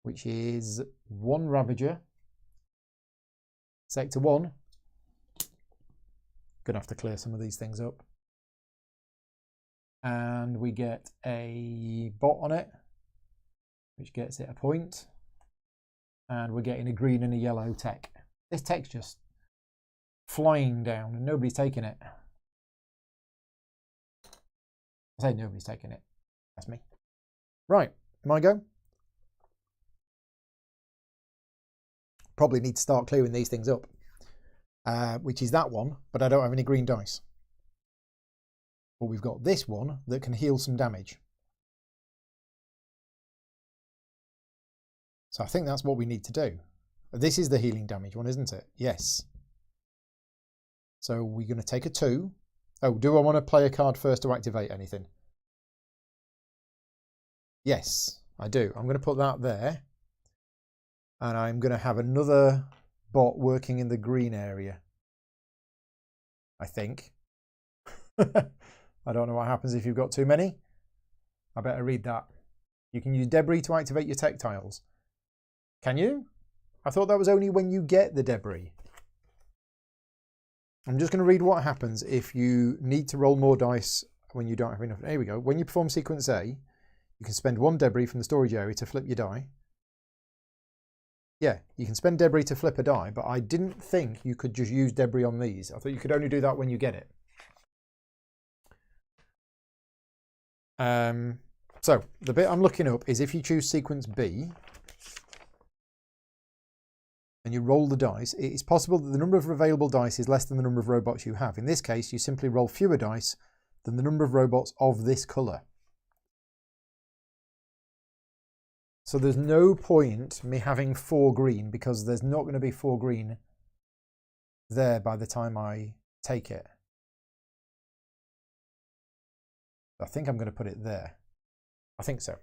which is 1 Ravager. Sector 1. Gonna have to clear some of these things up. And we get a bot on it. which gets it a point. And we're getting a green and a yellow tech. This tech's just flying down and nobody's taking it. I say nobody's taking it. That's me. Right, my go. Probably need to start clearing these things up, which is that one, but I don't have any green dice. But we've got this one that can heal some damage. So I think that's what we need to do. This is the healing damage one, isn't it? Yes. So we're going to take a 2. Oh, do I want to play a card first to activate anything? Yes, I do. I'm going to put that there. And I'm going to have another bot working in the green area. I think. I don't know what happens if you've got too many. I better read that. You can use debris to activate your tech tiles. Can you? I thought that was only when you get the debris. I'm just going to read what happens if you need to roll more dice when you don't have enough. Here we go. When you perform sequence A, you can spend 1 debris from the storage area to flip your die. Yeah, you can spend debris to flip a die, but I didn't think you could just use debris on these. I thought you could only do that when you get it. So the bit I'm looking up is if you choose sequence B and you roll the dice, it is possible that the number of available dice is less than the number of robots you have. In this case, you simply roll fewer dice than the number of robots of this colour. So there's no point me having 4 green because there's not going to be 4 green there by the time I take it. I think I'm going to put it there. I think so.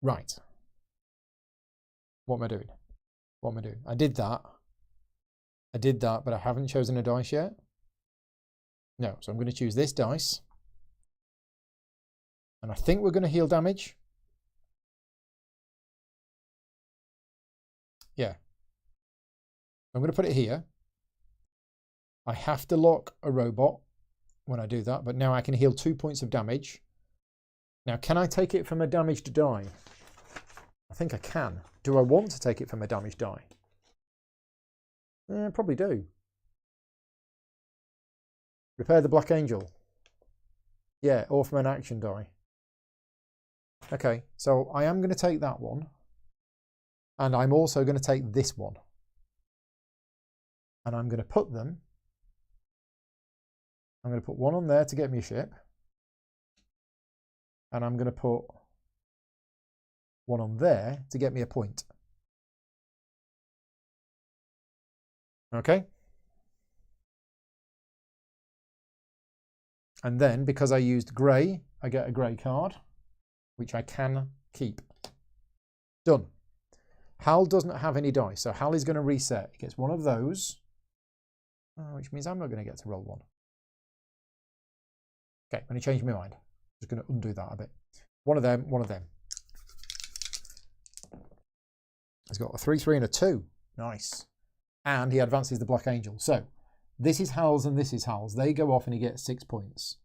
Right. What am I doing? What am I doing? I did that. But I haven't chosen a dice yet. No, so I'm going to choose this dice. And I think we're going to heal damage. Yeah. I'm going to put it here. I have to lock a robot when I do that, but now I can heal 2 points of damage. Now, can I take it from a damaged die? I think I can. Do I want to take it from a damaged die? I probably do. Repair the Black Angel. Yeah, or from an action die. Okay, so I am going to take that one. And I'm also going to take this one. And I'm going to put them. I'm going to put one on there to get me a ship. And I'm going to put one on there to get me a point. Okay. And then, because I used grey, I get a grey card, which I can keep. Done. Hal doesn't have any dice, so Hal is going to reset. He gets one of those, which means I'm not going to get to roll one. Okay, I'm going to change my mind. I'm just going to undo that a bit. One of them, one of them. He's got a 3-3 and a 2. Nice. And he advances the Black Angel. So, this is Hal's and this is Hal's. They go off and he gets 6 points.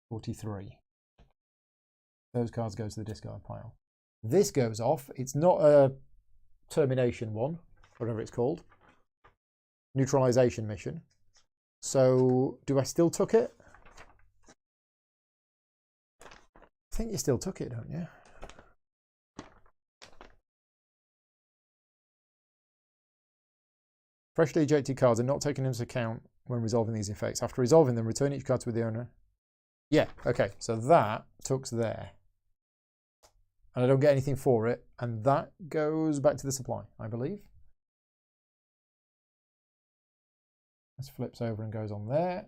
43. Those cards go to the discard pile. This goes off. It's not a termination one, whatever it's called. Neutralization mission. So, do I still took it? I think you still took it, don't you? Freshly ejected cards are not taken into account when resolving these effects. After resolving them, return each card to the owner. Yeah, okay, so that tucks there. And I don't get anything for it. And that goes back to the supply, I believe. This flips over and goes on there.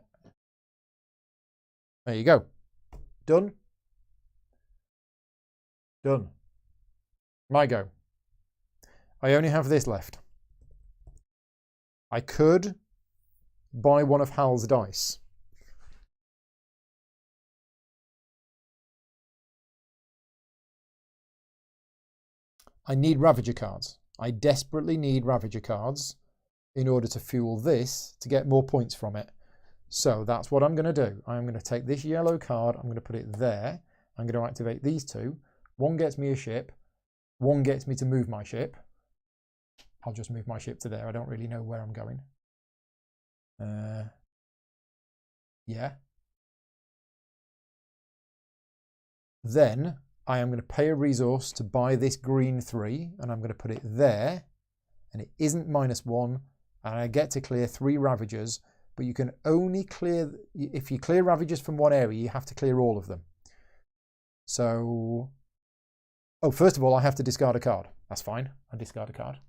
There you go. Done. Done. My go. I only have this left. I could buy one of Hal's dice. I need Ravager cards. I desperately need Ravager cards in order to fuel this to get more points from it. So that's what I'm going to do. I'm going to take this yellow card, I'm going to put it there, I'm going to activate these two. One gets me a ship. One gets me to move my ship. I'll just move my ship to there. I don't really know where I'm going. Yeah. Then I am going to pay a resource to buy this green 3, and I'm going to put it there, and it isn't -1, and I get to clear 3 Ravagers, but you can only clear, if you clear Ravagers from one area, you have to clear all of them. So, oh, first of all, I have to discard a card. That's fine. I discard a card.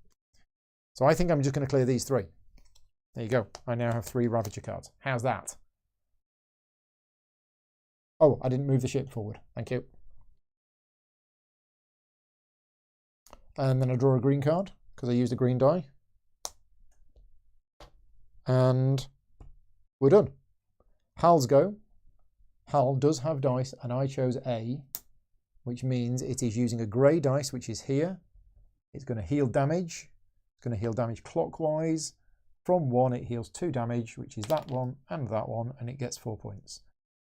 So I think I'm just going to clear these 3. There you go. I now have 3 Ravager cards. How's that? Oh, I didn't move the ship forward. Thank you. And then I draw a green card because I used a green die. And we're done. Hal's go. Hal does have dice, and I chose A, which means it is using a grey dice, which is here. It's going to heal damage. It's going to heal damage clockwise. From 1, it heals 2 damage, which is that one, and it gets 4 points.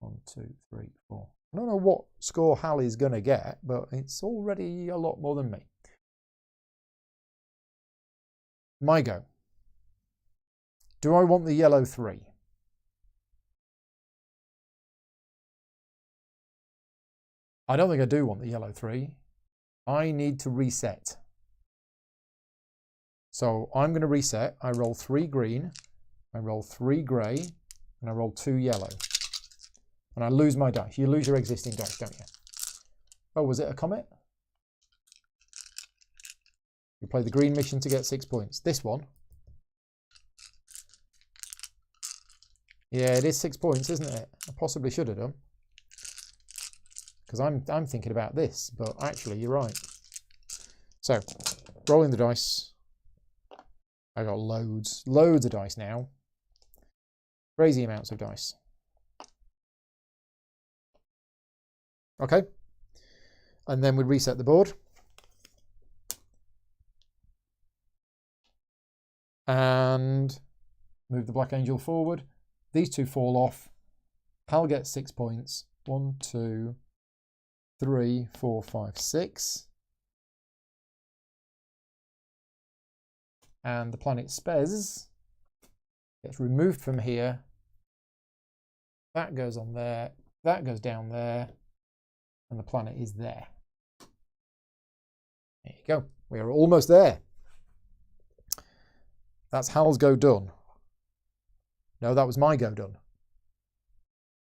1, 2, 3, 4. I don't know what score Hal is going to get, but it's already a lot more than me. My go. Do I want the yellow 3? I don't think I do want the yellow 3. I need to reset. So I'm going to reset. I roll 3 green, I roll 3 grey, and I roll 2 yellow. And I lose my dice. You lose your existing dice, don't you? Oh, was it a comet? You play the green mission to get 6 points. This one. Yeah, it is 6 points, isn't it? I possibly should have done. Because I'm thinking about this, but actually you're right. So, rolling the dice. I got loads of dice now. Crazy amounts of dice. Okay. And then we reset the board. And move the Black Angel forward. These 2 fall off. Hal gets 6 points. 1, 2, 3, 4, 5, 6. And the planet Spez gets removed from here. That goes on there. That goes down there. And the planet is there. There you go. We are almost there. That's Hal's go done. No, that was my go done.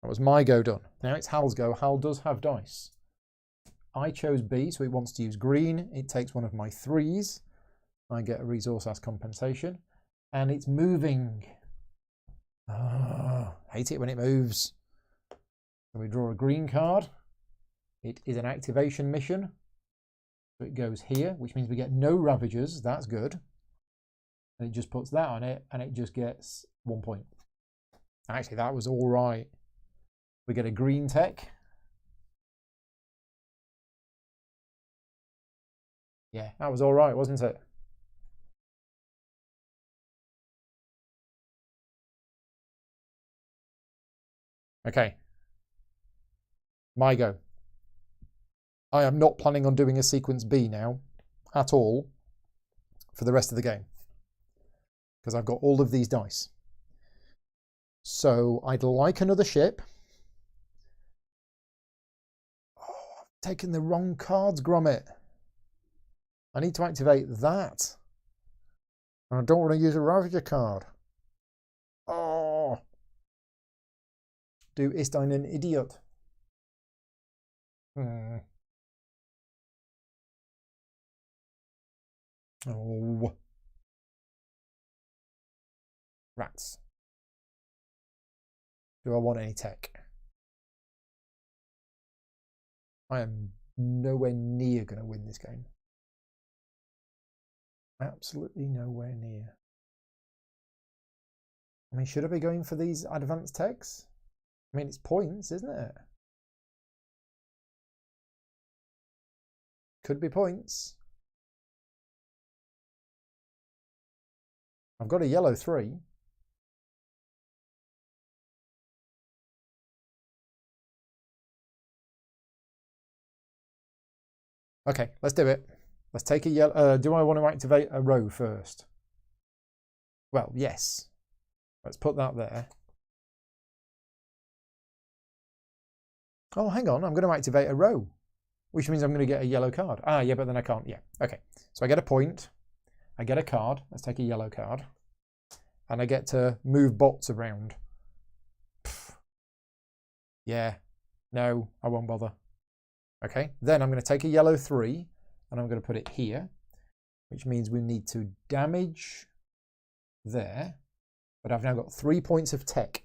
That was my go done. Now it's Hal's go. Hal does have dice. I chose B, so it wants to use green. It takes one of my 3s. I get a resource as compensation. And it's moving. Hate it when it moves. So we draw a green card. It is an activation mission. So it goes here, which means we get no Ravagers. That's good. And it just puts that on it, and it just gets 1 point. Actually, that was all right. We get a green tech. Yeah, that was all right, wasn't it? Okay. My go. I am not planning on doing a sequence B now at all for the rest of the game because I've got all of these dice. So I'd like another ship. Oh, I've taken the wrong cards, Gromit. I need to activate that. And I don't want to use a Ravager card. Oh. Du ist einen Idiot. Oh. Rats. Do I want any tech? I am nowhere near going to win this game. Absolutely nowhere near. I mean, should I be going for these advanced techs? I mean, it's points, isn't it? Could be points. I've got a yellow 3. Okay, let's do it. Let's take a yellow. Do I want to activate a row first? Well, yes. Let's put that there. Oh, hang on. I'm going to activate a row, which means I'm going to get a yellow card. Ah, yeah, but then I can't. Yeah, okay. So I get a point. I get a card. Let's take a yellow card. And I get to move bots around. Pfft. Yeah. No, I won't bother. Okay. Then I'm going to take a yellow 3 and I'm going to put it here, which means we need to damage there. But I've now got 3 points of tech.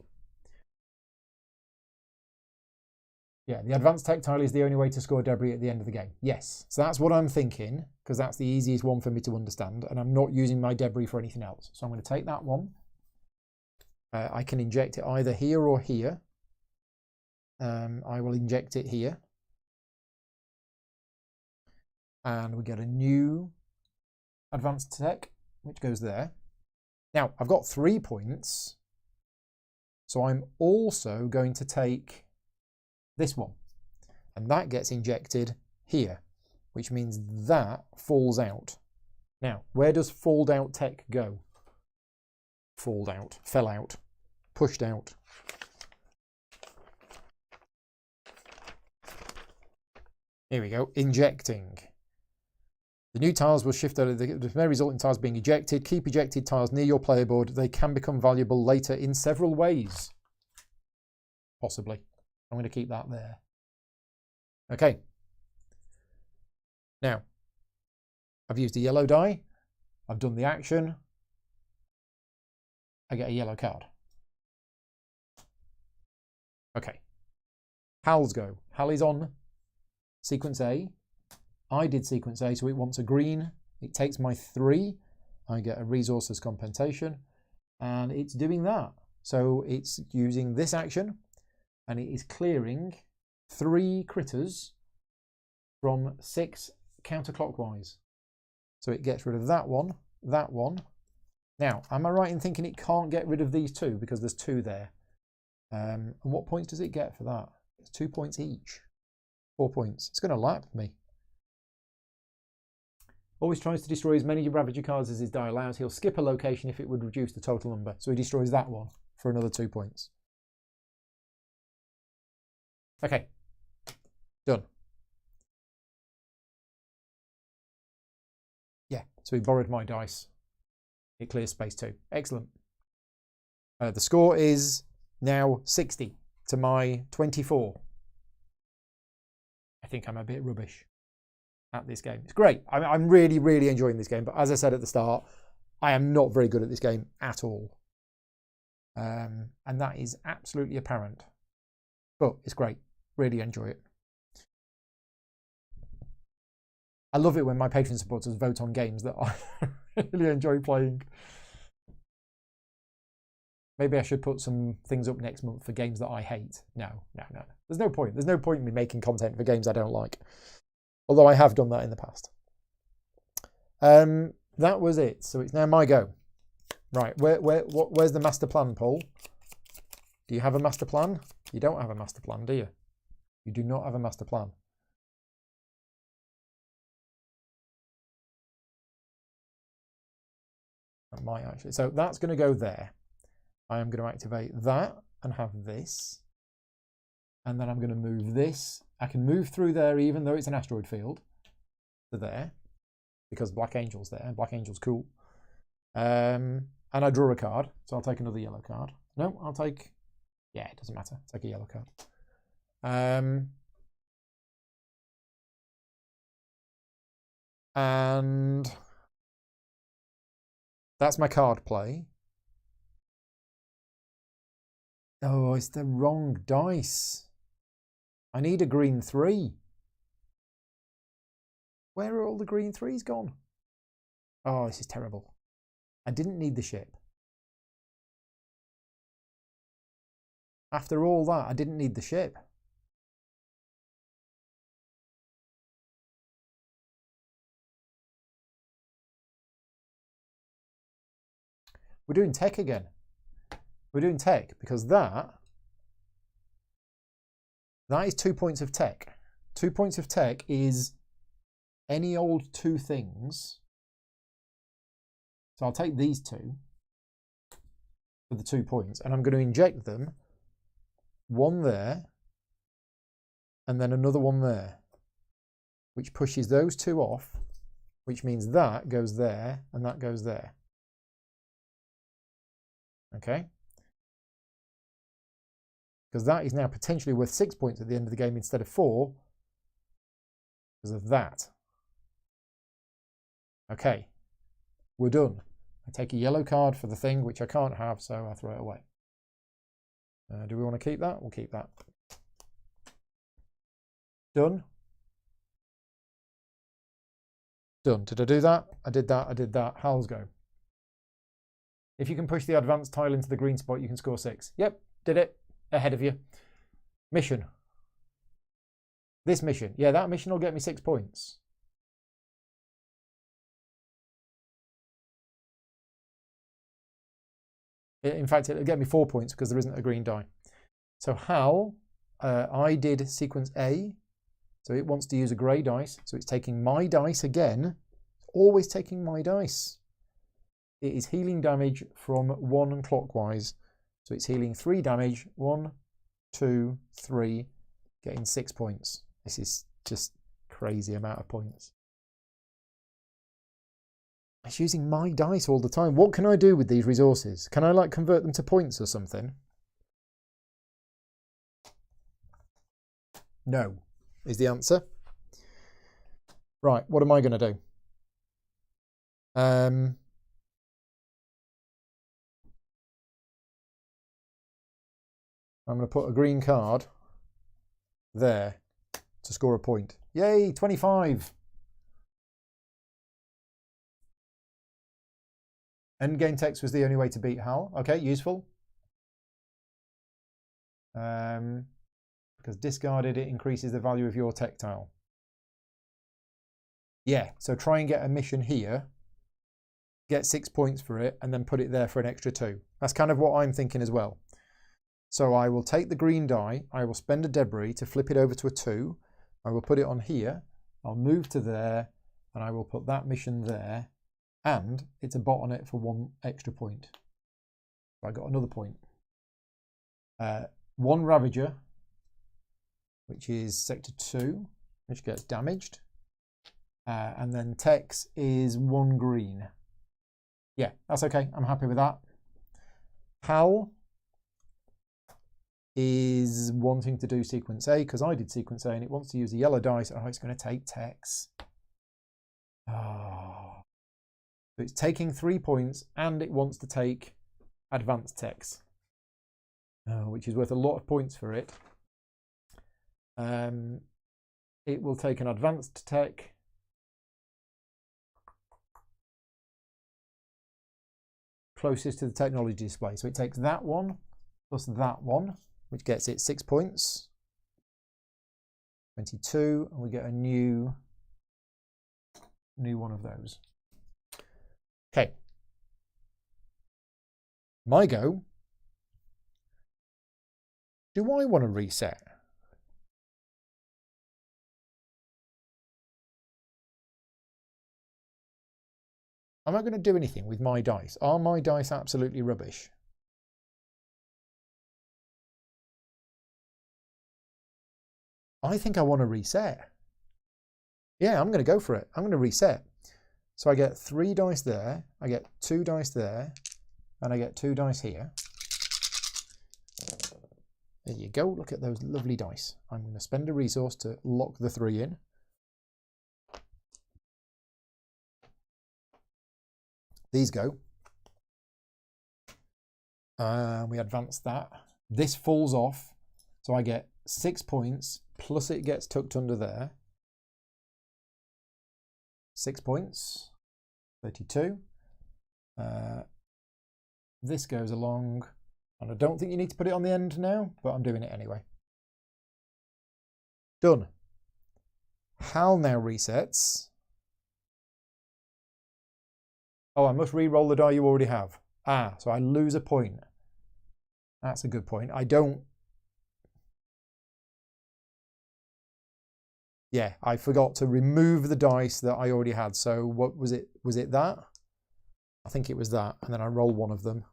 Yeah, the advanced tech tile is the only way to score debris at the end of the game. Yes, so that's what I'm thinking, because that's the easiest one for me to understand, and I'm not using my debris for anything else. So I'm going to take that one. I can inject it either here or here. I will inject it here. And we get a new advanced tech, which goes there. Now, I've got 3 points, so I'm also going to take this one, and that gets injected here, which means that falls out. Now, where does falled out tech go? Falled out, fell out, pushed out. Here we go, injecting. The new tiles will shift out of the may result in tiles being ejected. Keep ejected tiles near your player board. They can become valuable later in several ways. Possibly. I'm going to keep that there. Okay. Now, I've used a yellow die. I've done the action. I get a yellow card. Okay. Hal's go. Hal is on sequence A. I did sequence A, so it wants a green. It takes my 3. I get a resources compensation. And it's doing that. So it's using this action. And it is clearing 3 critters from 6 counterclockwise. So it gets rid of that one, that one. Now, am I right in thinking it can't get rid of these 2 because there's 2 there? And what points does it get for that? It's 2 points each. 4 points. It's going to lap me. Always tries to destroy as many Ravager cards as his die allows. He'll skip a location if it would reduce the total number. So he destroys that one for another 2 points. Okay, done. Yeah, so he borrowed my dice. It clears space 2. Excellent. The score is now 60 to my 24. I think I'm a bit rubbish at this game. It's great. I'm really, really enjoying this game. But as I said at the start, I am not very good at this game at all. And that is absolutely apparent. But it's great. Really enjoy it. I love it when my Patreon supporters vote on games that I really enjoy playing. Maybe I should put some things up next month for games that I hate. No. There's no point. There's no point in me making content for games I don't like. Although I have done that in the past. That was it. So it's now my go. Right, where's the master plan, Paul? Do you have a master plan? You don't have a master plan, do you? You do not have a master plan. That might actually. So that's going to go there. I am going to activate that and have this. And then I'm going to move this. I can move through there even though it's an asteroid field to there. Because Black Angel's there. Black Angel's cool. And I draw a card. So I'll take another yellow card. No, I'll take... Yeah, it doesn't matter. Take a yellow card. And that's my card play. Oh, it's the wrong dice. I need a green 3. Where are all the green 3s gone? Oh, this is terrible. I didn't need the ship. After all that, I didn't need the ship. We're doing tech again. We're doing tech because that is 2 points of tech. 2 points of tech is any old two things. So I'll take these two for the 2 points, and I'm going to inject them, one there, and then another one there, which pushes those two off, which means that goes there and that goes there. Okay? Because that is now potentially worth 6 points at the end of the game instead of 4 because of that. Okay, we're done. I take a yellow card for the thing, which I can't have, so I throw it away. Do we want to keep that? We'll keep that. Done. Done. Did I do that? I did that. I did that. Hal's go. If you can push the advanced tile into the green spot, you can score 6. Yep, did it. Ahead of you. Mission. This mission. Yeah, that mission will get me 6 points. In fact, it'll get me 4 points because there isn't a green die. So Hal, I did sequence A. So it wants to use a grey dice. So it's taking my dice again. It's always taking my dice. It is healing damage from 1 clockwise. So it's healing 3 damage. 1, 2, 3, getting 6 points. This is just crazy amount of points. It's using my dice all the time. What can I do with these resources? Can I like convert them to points or something? No, is the answer. Right, what am I going to do? I'm going to put a green card there to score a point. Yay, 25. Endgame text was the only way to beat Hal. Okay, useful. Because discarded, it increases the value of your tech tile. Yeah, so try and get a mission here, get 6 points for it, and then put it there for an extra 2. That's kind of what I'm thinking as well. So I will take the green die, I will spend a debris to flip it over to a 2. I will put it on here, I'll move to there, and I will put that mission there. And it's a bot on it for 1 extra point. I got another point. 1 Ravager, which is sector 2, which gets damaged. And then Tex is 1 green. Yeah, that's okay. I'm happy with that. Hal is wanting to do sequence A because I did sequence A and it wants to use a yellow dice. Oh, it's going to take Tex. Oh. So it's taking 3 points and it wants to take advanced text, which is worth a lot of points for it. It will take an advanced tech. Closest to the technology display. So it takes that one plus that one, which gets it 6 points. 22, and we get a new one of those. Okay, my go. Do I want to reset? Am I going to do anything with my dice? Are my dice absolutely rubbish? I think I want to reset. Yeah, I'm going to go for it. I'm going to reset. So I get 3 dice there, I get 2 dice there, and I get 2 dice here. There you go, look at those lovely dice. I'm going to spend a resource to lock the 3 in. These go. We advance that. This falls off, so I get 6 points, plus it gets tucked under there. 6 points, 32. This goes along, and I don't think you need to put it on the end now, but I'm doing it anyway. Done. Hal now resets. Oh, I must re-roll the die you already have. Ah, so I lose a point. That's a good point. I don't... Yeah, I forgot to remove the dice that I already had. So what was it? Was it that? I think it was that. And then I roll one of them.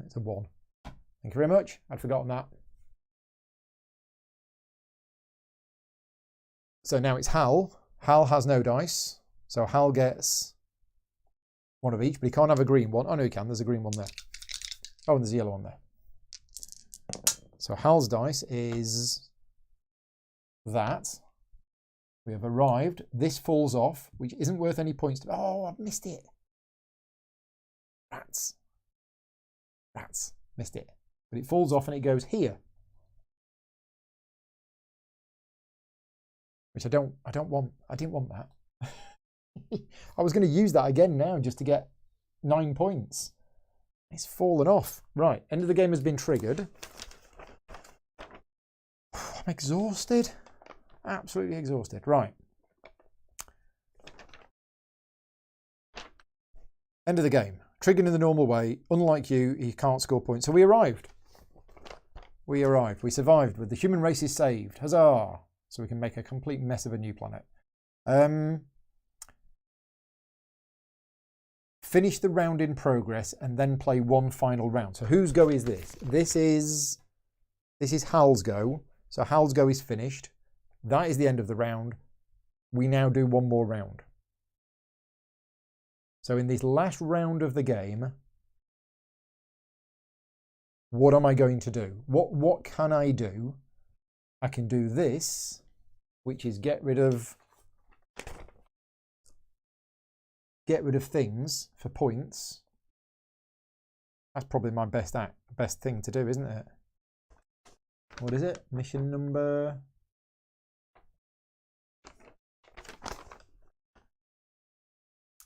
It's a 1. Thank you very much. I'd forgotten that. So now it's Hal. Hal has no dice. So Hal gets one of each, but he can't have a green one. Oh, no, he can. There's a green one there. Oh, and there's a yellow one there. So Hal's dice is that. We have arrived. This falls off, which isn't worth any points. Oh, I've missed it. Rats. Rats. Missed it. But it falls off and it goes here. Which I don't want. I didn't want that. I was going to use that again now just to get 9 points. It's fallen off. Right, end of the game has been triggered. I'm exhausted. Absolutely exhausted. Right. End of the game. Triggered in the normal way. Unlike you, he can't score points. So we arrived. We arrived. We survived. With the human race is saved. Huzzah! So we can make a complete mess of a new planet. Finish the round in progress and then play one final round. So whose go is this? This is Hal's go. So Hal's go is finished. That is the end of the round. We now do one more round. So in this last round of the game, what am I going to do? What can I do? I can do this, which is get rid of things for points. That's probably my best thing to do, isn't it? What is it? Mission number...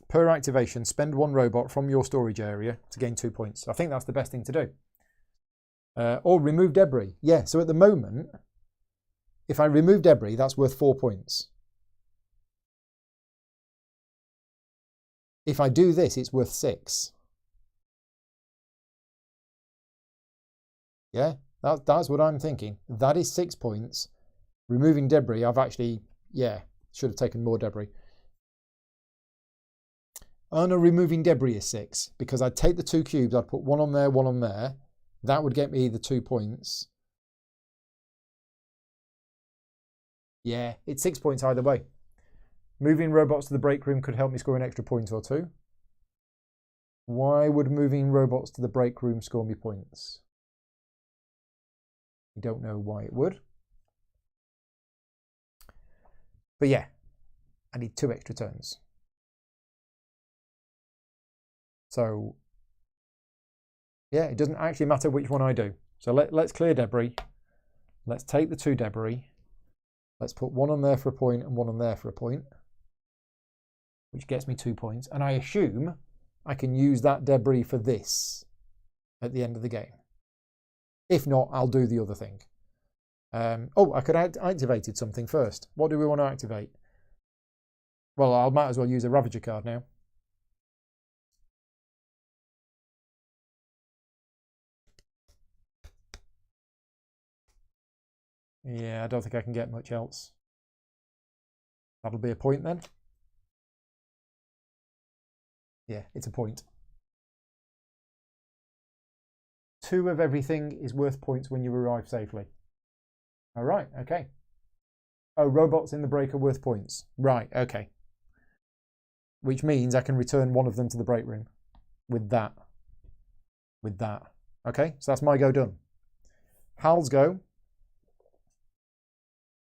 Per activation, spend 1 robot from your storage area to gain 2 points. I think that's the best thing to do. Or remove debris. Yeah, so at the moment, if I remove debris, that's worth 4 points. If I do this, it's worth 6. Yeah, that's what I'm thinking. That is 6 points. Removing debris, I've actually, yeah, should have taken more debris. Oh no, removing debris is 6, because I'd take the 2 cubes, I'd put one on there, one on there. That would get me the 2 points. Yeah, it's 6 points either way. Moving robots to the break room could help me score an extra point or 2. Why would moving robots to the break room score me points? I don't know why it would. But yeah, I need 2 extra turns. So, yeah, it doesn't actually matter which one I do. So let's clear debris. Let's take the 2 debris. Let's put one on there for a point and one on there for a point, which gets me 2 points. And I assume I can use that debris for this at the end of the game. If not, I'll do the other thing. Oh, I could have activated something first. What do we want to activate? Well, I might as well use a Ravager card now. Yeah, I don't think I can get much else. That'll be a point then. Yeah, it's a point. 2 of everything is worth points when you arrive safely. All right, okay. Oh, robots in the break are worth points. Right, okay. Which means I can return one of them to the break room with that. With that. Okay, so that's my go done. Hal's go.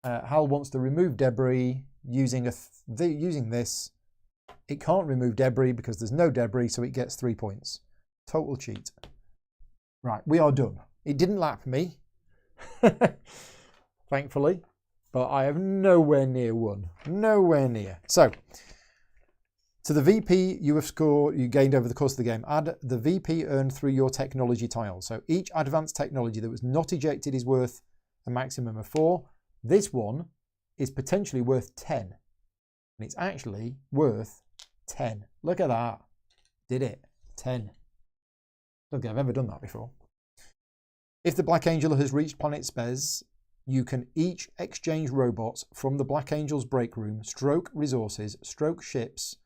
Hal wants to remove debris using this. It can't remove debris because there's no debris, so it gets 3 points. Total cheat. Right, we are done. It didn't lap me, thankfully, but I have nowhere near won. Nowhere near. So, to the VP you gained over the course of the game, add the VP earned through your technology tile. So each advanced technology that was not ejected is worth a maximum of 4. This one is potentially worth 10. And it's actually worth 10. Look at that. Did it. 10. I don't think I've ever done that before. If the Black Angel has reached planet Spez, you can each exchange robots from the Black Angel's break room, stroke resources, stroke ships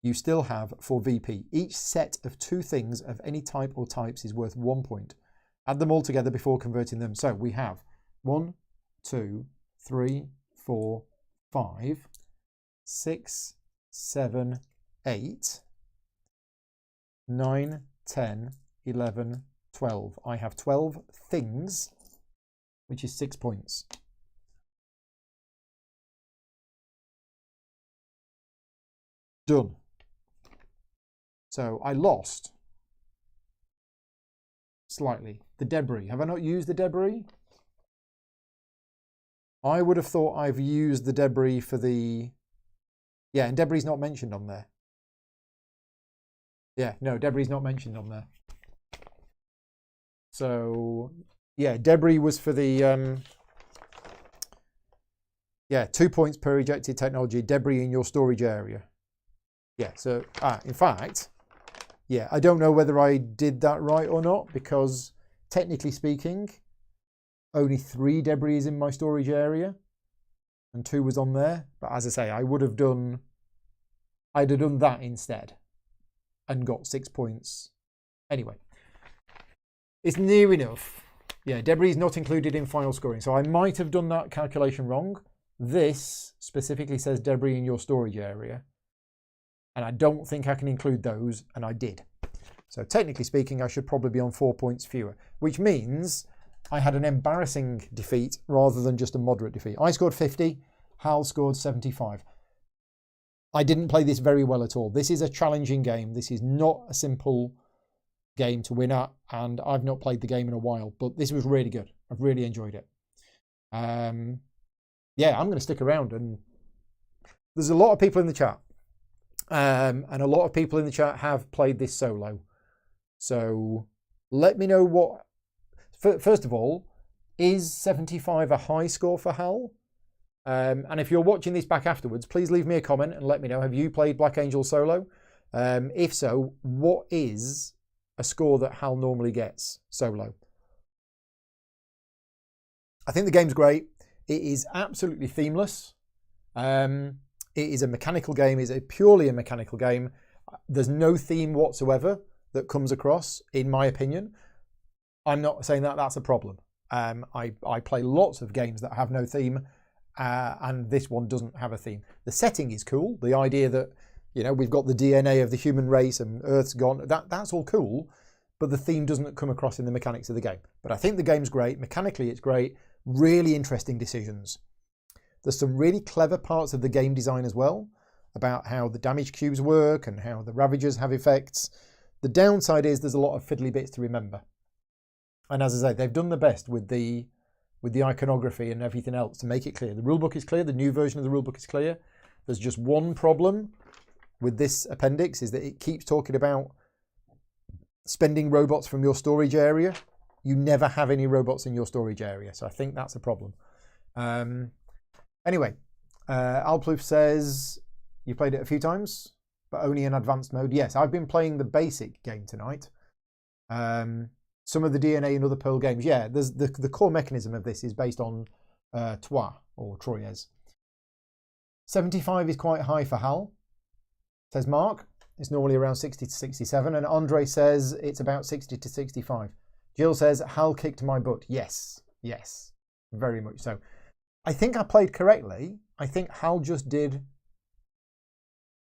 you still have for VP. Each set of 2 things of any type or types is worth 1 point. Add them all together before converting them. So we have 1, 2, 3, 4, 5, 6, 7, 8, 9, 10, 11, 12. I have 12 things, which is 6 points. Done. So I lost slightly. The debris. Have I not used the debris? I would have thought I've used the debris for the... Yeah, and debris is not mentioned on there. Yeah, no, debris is not mentioned on there. So, yeah, debris was for the... yeah, 2 points per ejected technology, debris in your storage area. Yeah, so, in fact... Yeah, I don't know whether I did that right or not, because technically speaking, only 3 debris is in my storage area and 2 was on there. But as I say, I'd have done that instead and got 6 points. Anyway, it's near enough. Yeah, debris is not included in final scoring. So I might have done that calculation wrong. This specifically says debris in your storage area. And I don't think I can include those, and I did. So technically speaking, I should probably be on 4 points fewer, which means I had an embarrassing defeat rather than just a moderate defeat. I scored 50, Hal scored 75. I didn't play this very well at all. This is a challenging game. This is not a simple game to win at, and I've not played the game in a while, but this was really good. I've really enjoyed it. Yeah, I'm going to stick around, and there's a lot of people in the chat. And a lot of people in the chat have played this solo. So let me know what... First of all, is 75 a high score for Hal? And if you're watching this back afterwards, please leave me a comment and let me know. Have you played Black Angel solo? If so, what is a score that Hal normally gets solo? I think the game's great. It is absolutely themeless. It is a mechanical game. It's purely a mechanical game. There's no theme whatsoever that comes across, in my opinion. I'm not saying that that's a problem. I play lots of games that have no theme, and this one doesn't have a theme. The setting is cool. The idea that, you know, we've got the DNA of the human race and Earth's gone, that's all cool, but the theme doesn't come across in the mechanics of the game. But I think the game's great. Mechanically, it's great. Really interesting decisions. There's some really clever parts of the game design as well, about how the damage cubes work and how the Ravagers have effects. The downside is there's a lot of fiddly bits to remember. And as I say, they've done the best with the iconography and everything else to make it clear. The rulebook is clear, the new version of the rulebook is clear. There's just one problem with this appendix, is that it keeps talking about spending robots from your storage area. You never have any robots in your storage area, so I think that's a problem. Anyway, Alploof says, you played it a few times, but only in advanced mode. Yes, I've been playing the basic game tonight. Some of the DNA in other Pearl games. Yeah, there's the core mechanism of this is based on Trois, or Troyes. 75 is quite high for Hal, says Mark. It's normally around 60 to 67. And Andre says it's about 60 to 65. Jill says, Hal kicked my butt. Yes, yes, very much so. I think I played correctly. I think Hal just did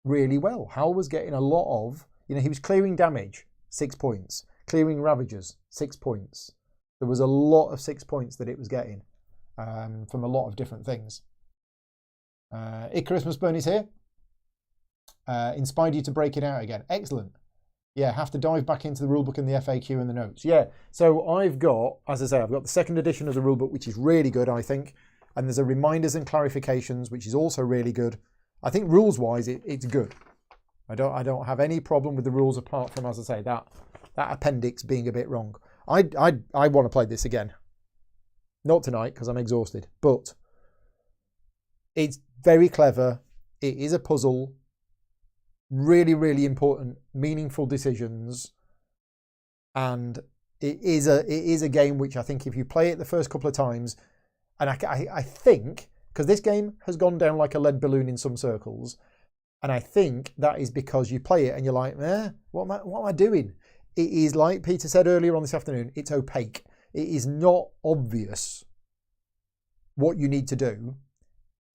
really well. Hal was getting a lot of, he was clearing damage, 6 points. Clearing Ravagers, 6 points. There was a lot of 6 points that it was getting from a lot of different things. Icarus Musburn is here. Inspired you to break it out again. Excellent. Yeah, have to dive back into the rulebook and the FAQ and the notes. Yeah, so I've got, as I say, I've got the second edition of the rulebook, which is really good, I think. And there's a reminders and clarifications, which is also really good. I think rules-wise, it's good. I don't have any problem with the rules apart from, as I say, that appendix being a bit wrong. I want to play this again. Not tonight, because I'm exhausted. But it's very clever. It is a puzzle. Really, really important, meaningful decisions. And it is a game which I think if you play it the first couple of times, and I think, because this game has gone down like a lead balloon in some circles, and I think that is because you play it and you're like, what am I doing? It is, like Peter said earlier on this afternoon, it's opaque. It is not obvious what you need to do,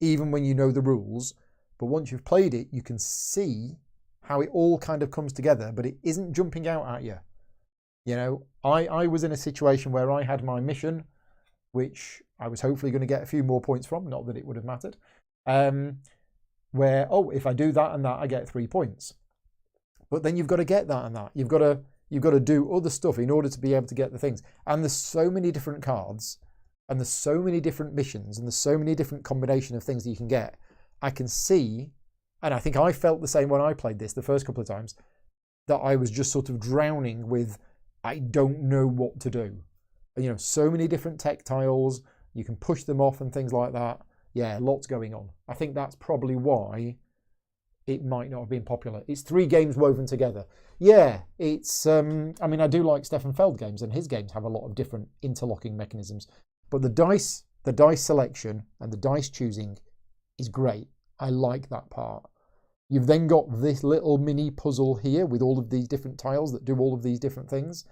even when you know the rules. But once you've played it, you can see how it all kind of comes together, but it isn't jumping out at you. You know, I was in a situation where I had my mission, which I was hopefully going to get a few more points from, not that it would have mattered, where, if I do that and that, I get 3 points. But then you've got to get that and that. You've got to do other stuff in order to be able to get the things. And there's so many different cards, and there's so many different missions, and there's so many different combination of things that you can get. I can see, and I think I felt the same when I played this the first couple of times, that I was just sort of drowning with, I don't know what to do. You know, so many different tech tiles, you can push them off and things like that. Yeah, lots going on. I think that's probably why it might not have been popular. It's 3 games woven together. Yeah, it's, I mean, I do like Stefan Feld games, and his games have a lot of different interlocking mechanisms. But the dice selection and the dice choosing is great. I like that part. You've then got this little mini puzzle here with all of these different tiles that do all of these different things.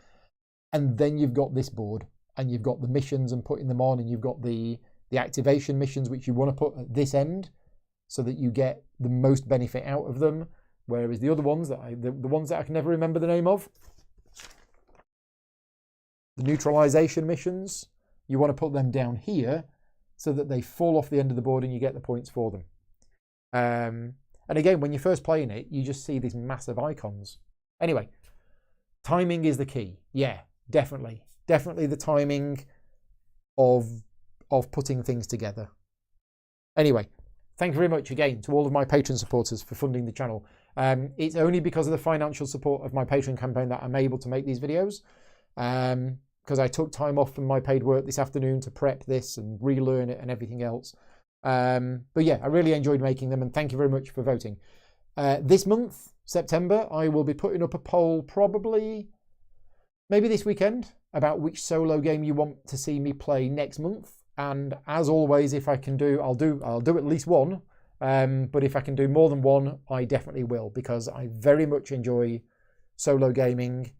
And then you've got this board, and you've got the missions and putting them on, and you've got the activation missions which you want to put at this end so that you get the most benefit out of them. Whereas the other ones, the ones that I can never remember the name of, the neutralization missions, you want to put them down here so that they fall off the end of the board and you get the points for them. And again, when you're first playing it, you just see these massive icons. Anyway, timing is the key. Yeah, definitely. Definitely the timing of putting things together. Anyway, thank you very much again to all of my Patreon supporters for funding the channel. It's only because of the financial support of my Patreon campaign that I'm able to make these videos. Because I took time off from my paid work this afternoon to prep this and relearn it and everything else. But yeah, I really enjoyed making them, and thank you very much for voting. This month, September, I will be putting up a poll probably maybe this weekend about which solo game you want to see me play next month. And as always, if I can do, I'll do at least one. But if I can do more than one, I definitely will, because I very much enjoy solo gaming.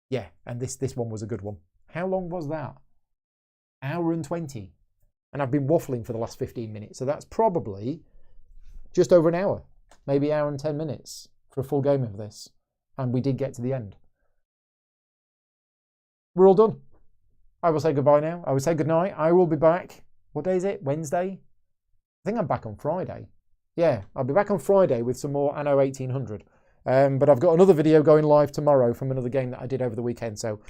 Yeah, and this one was a good one. How long was that? Hour and 20. And I've been waffling for the last 15 minutes. So that's probably just over an hour, maybe hour and 10 minutes for a full game of this. And we did get to the end. We're all done. I will say goodbye now. I will say goodnight. I will be back. What day is it? Wednesday? I think I'm back on Friday. Yeah, I'll be back on Friday with some more Anno 1800. But I've got another video going live tomorrow from another game that I did over the weekend. So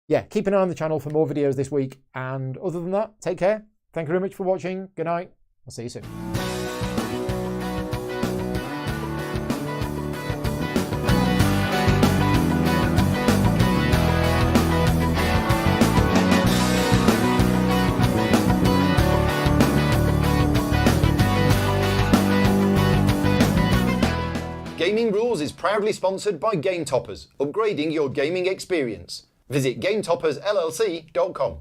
yeah, keep an eye on the channel for more videos this week. And other than that, take care. Thank you very much for watching. Good night. I'll see you soon. Gaming Rules is proudly sponsored by Game Toppers, upgrading your gaming experience. Visit GameToppersLLC.com.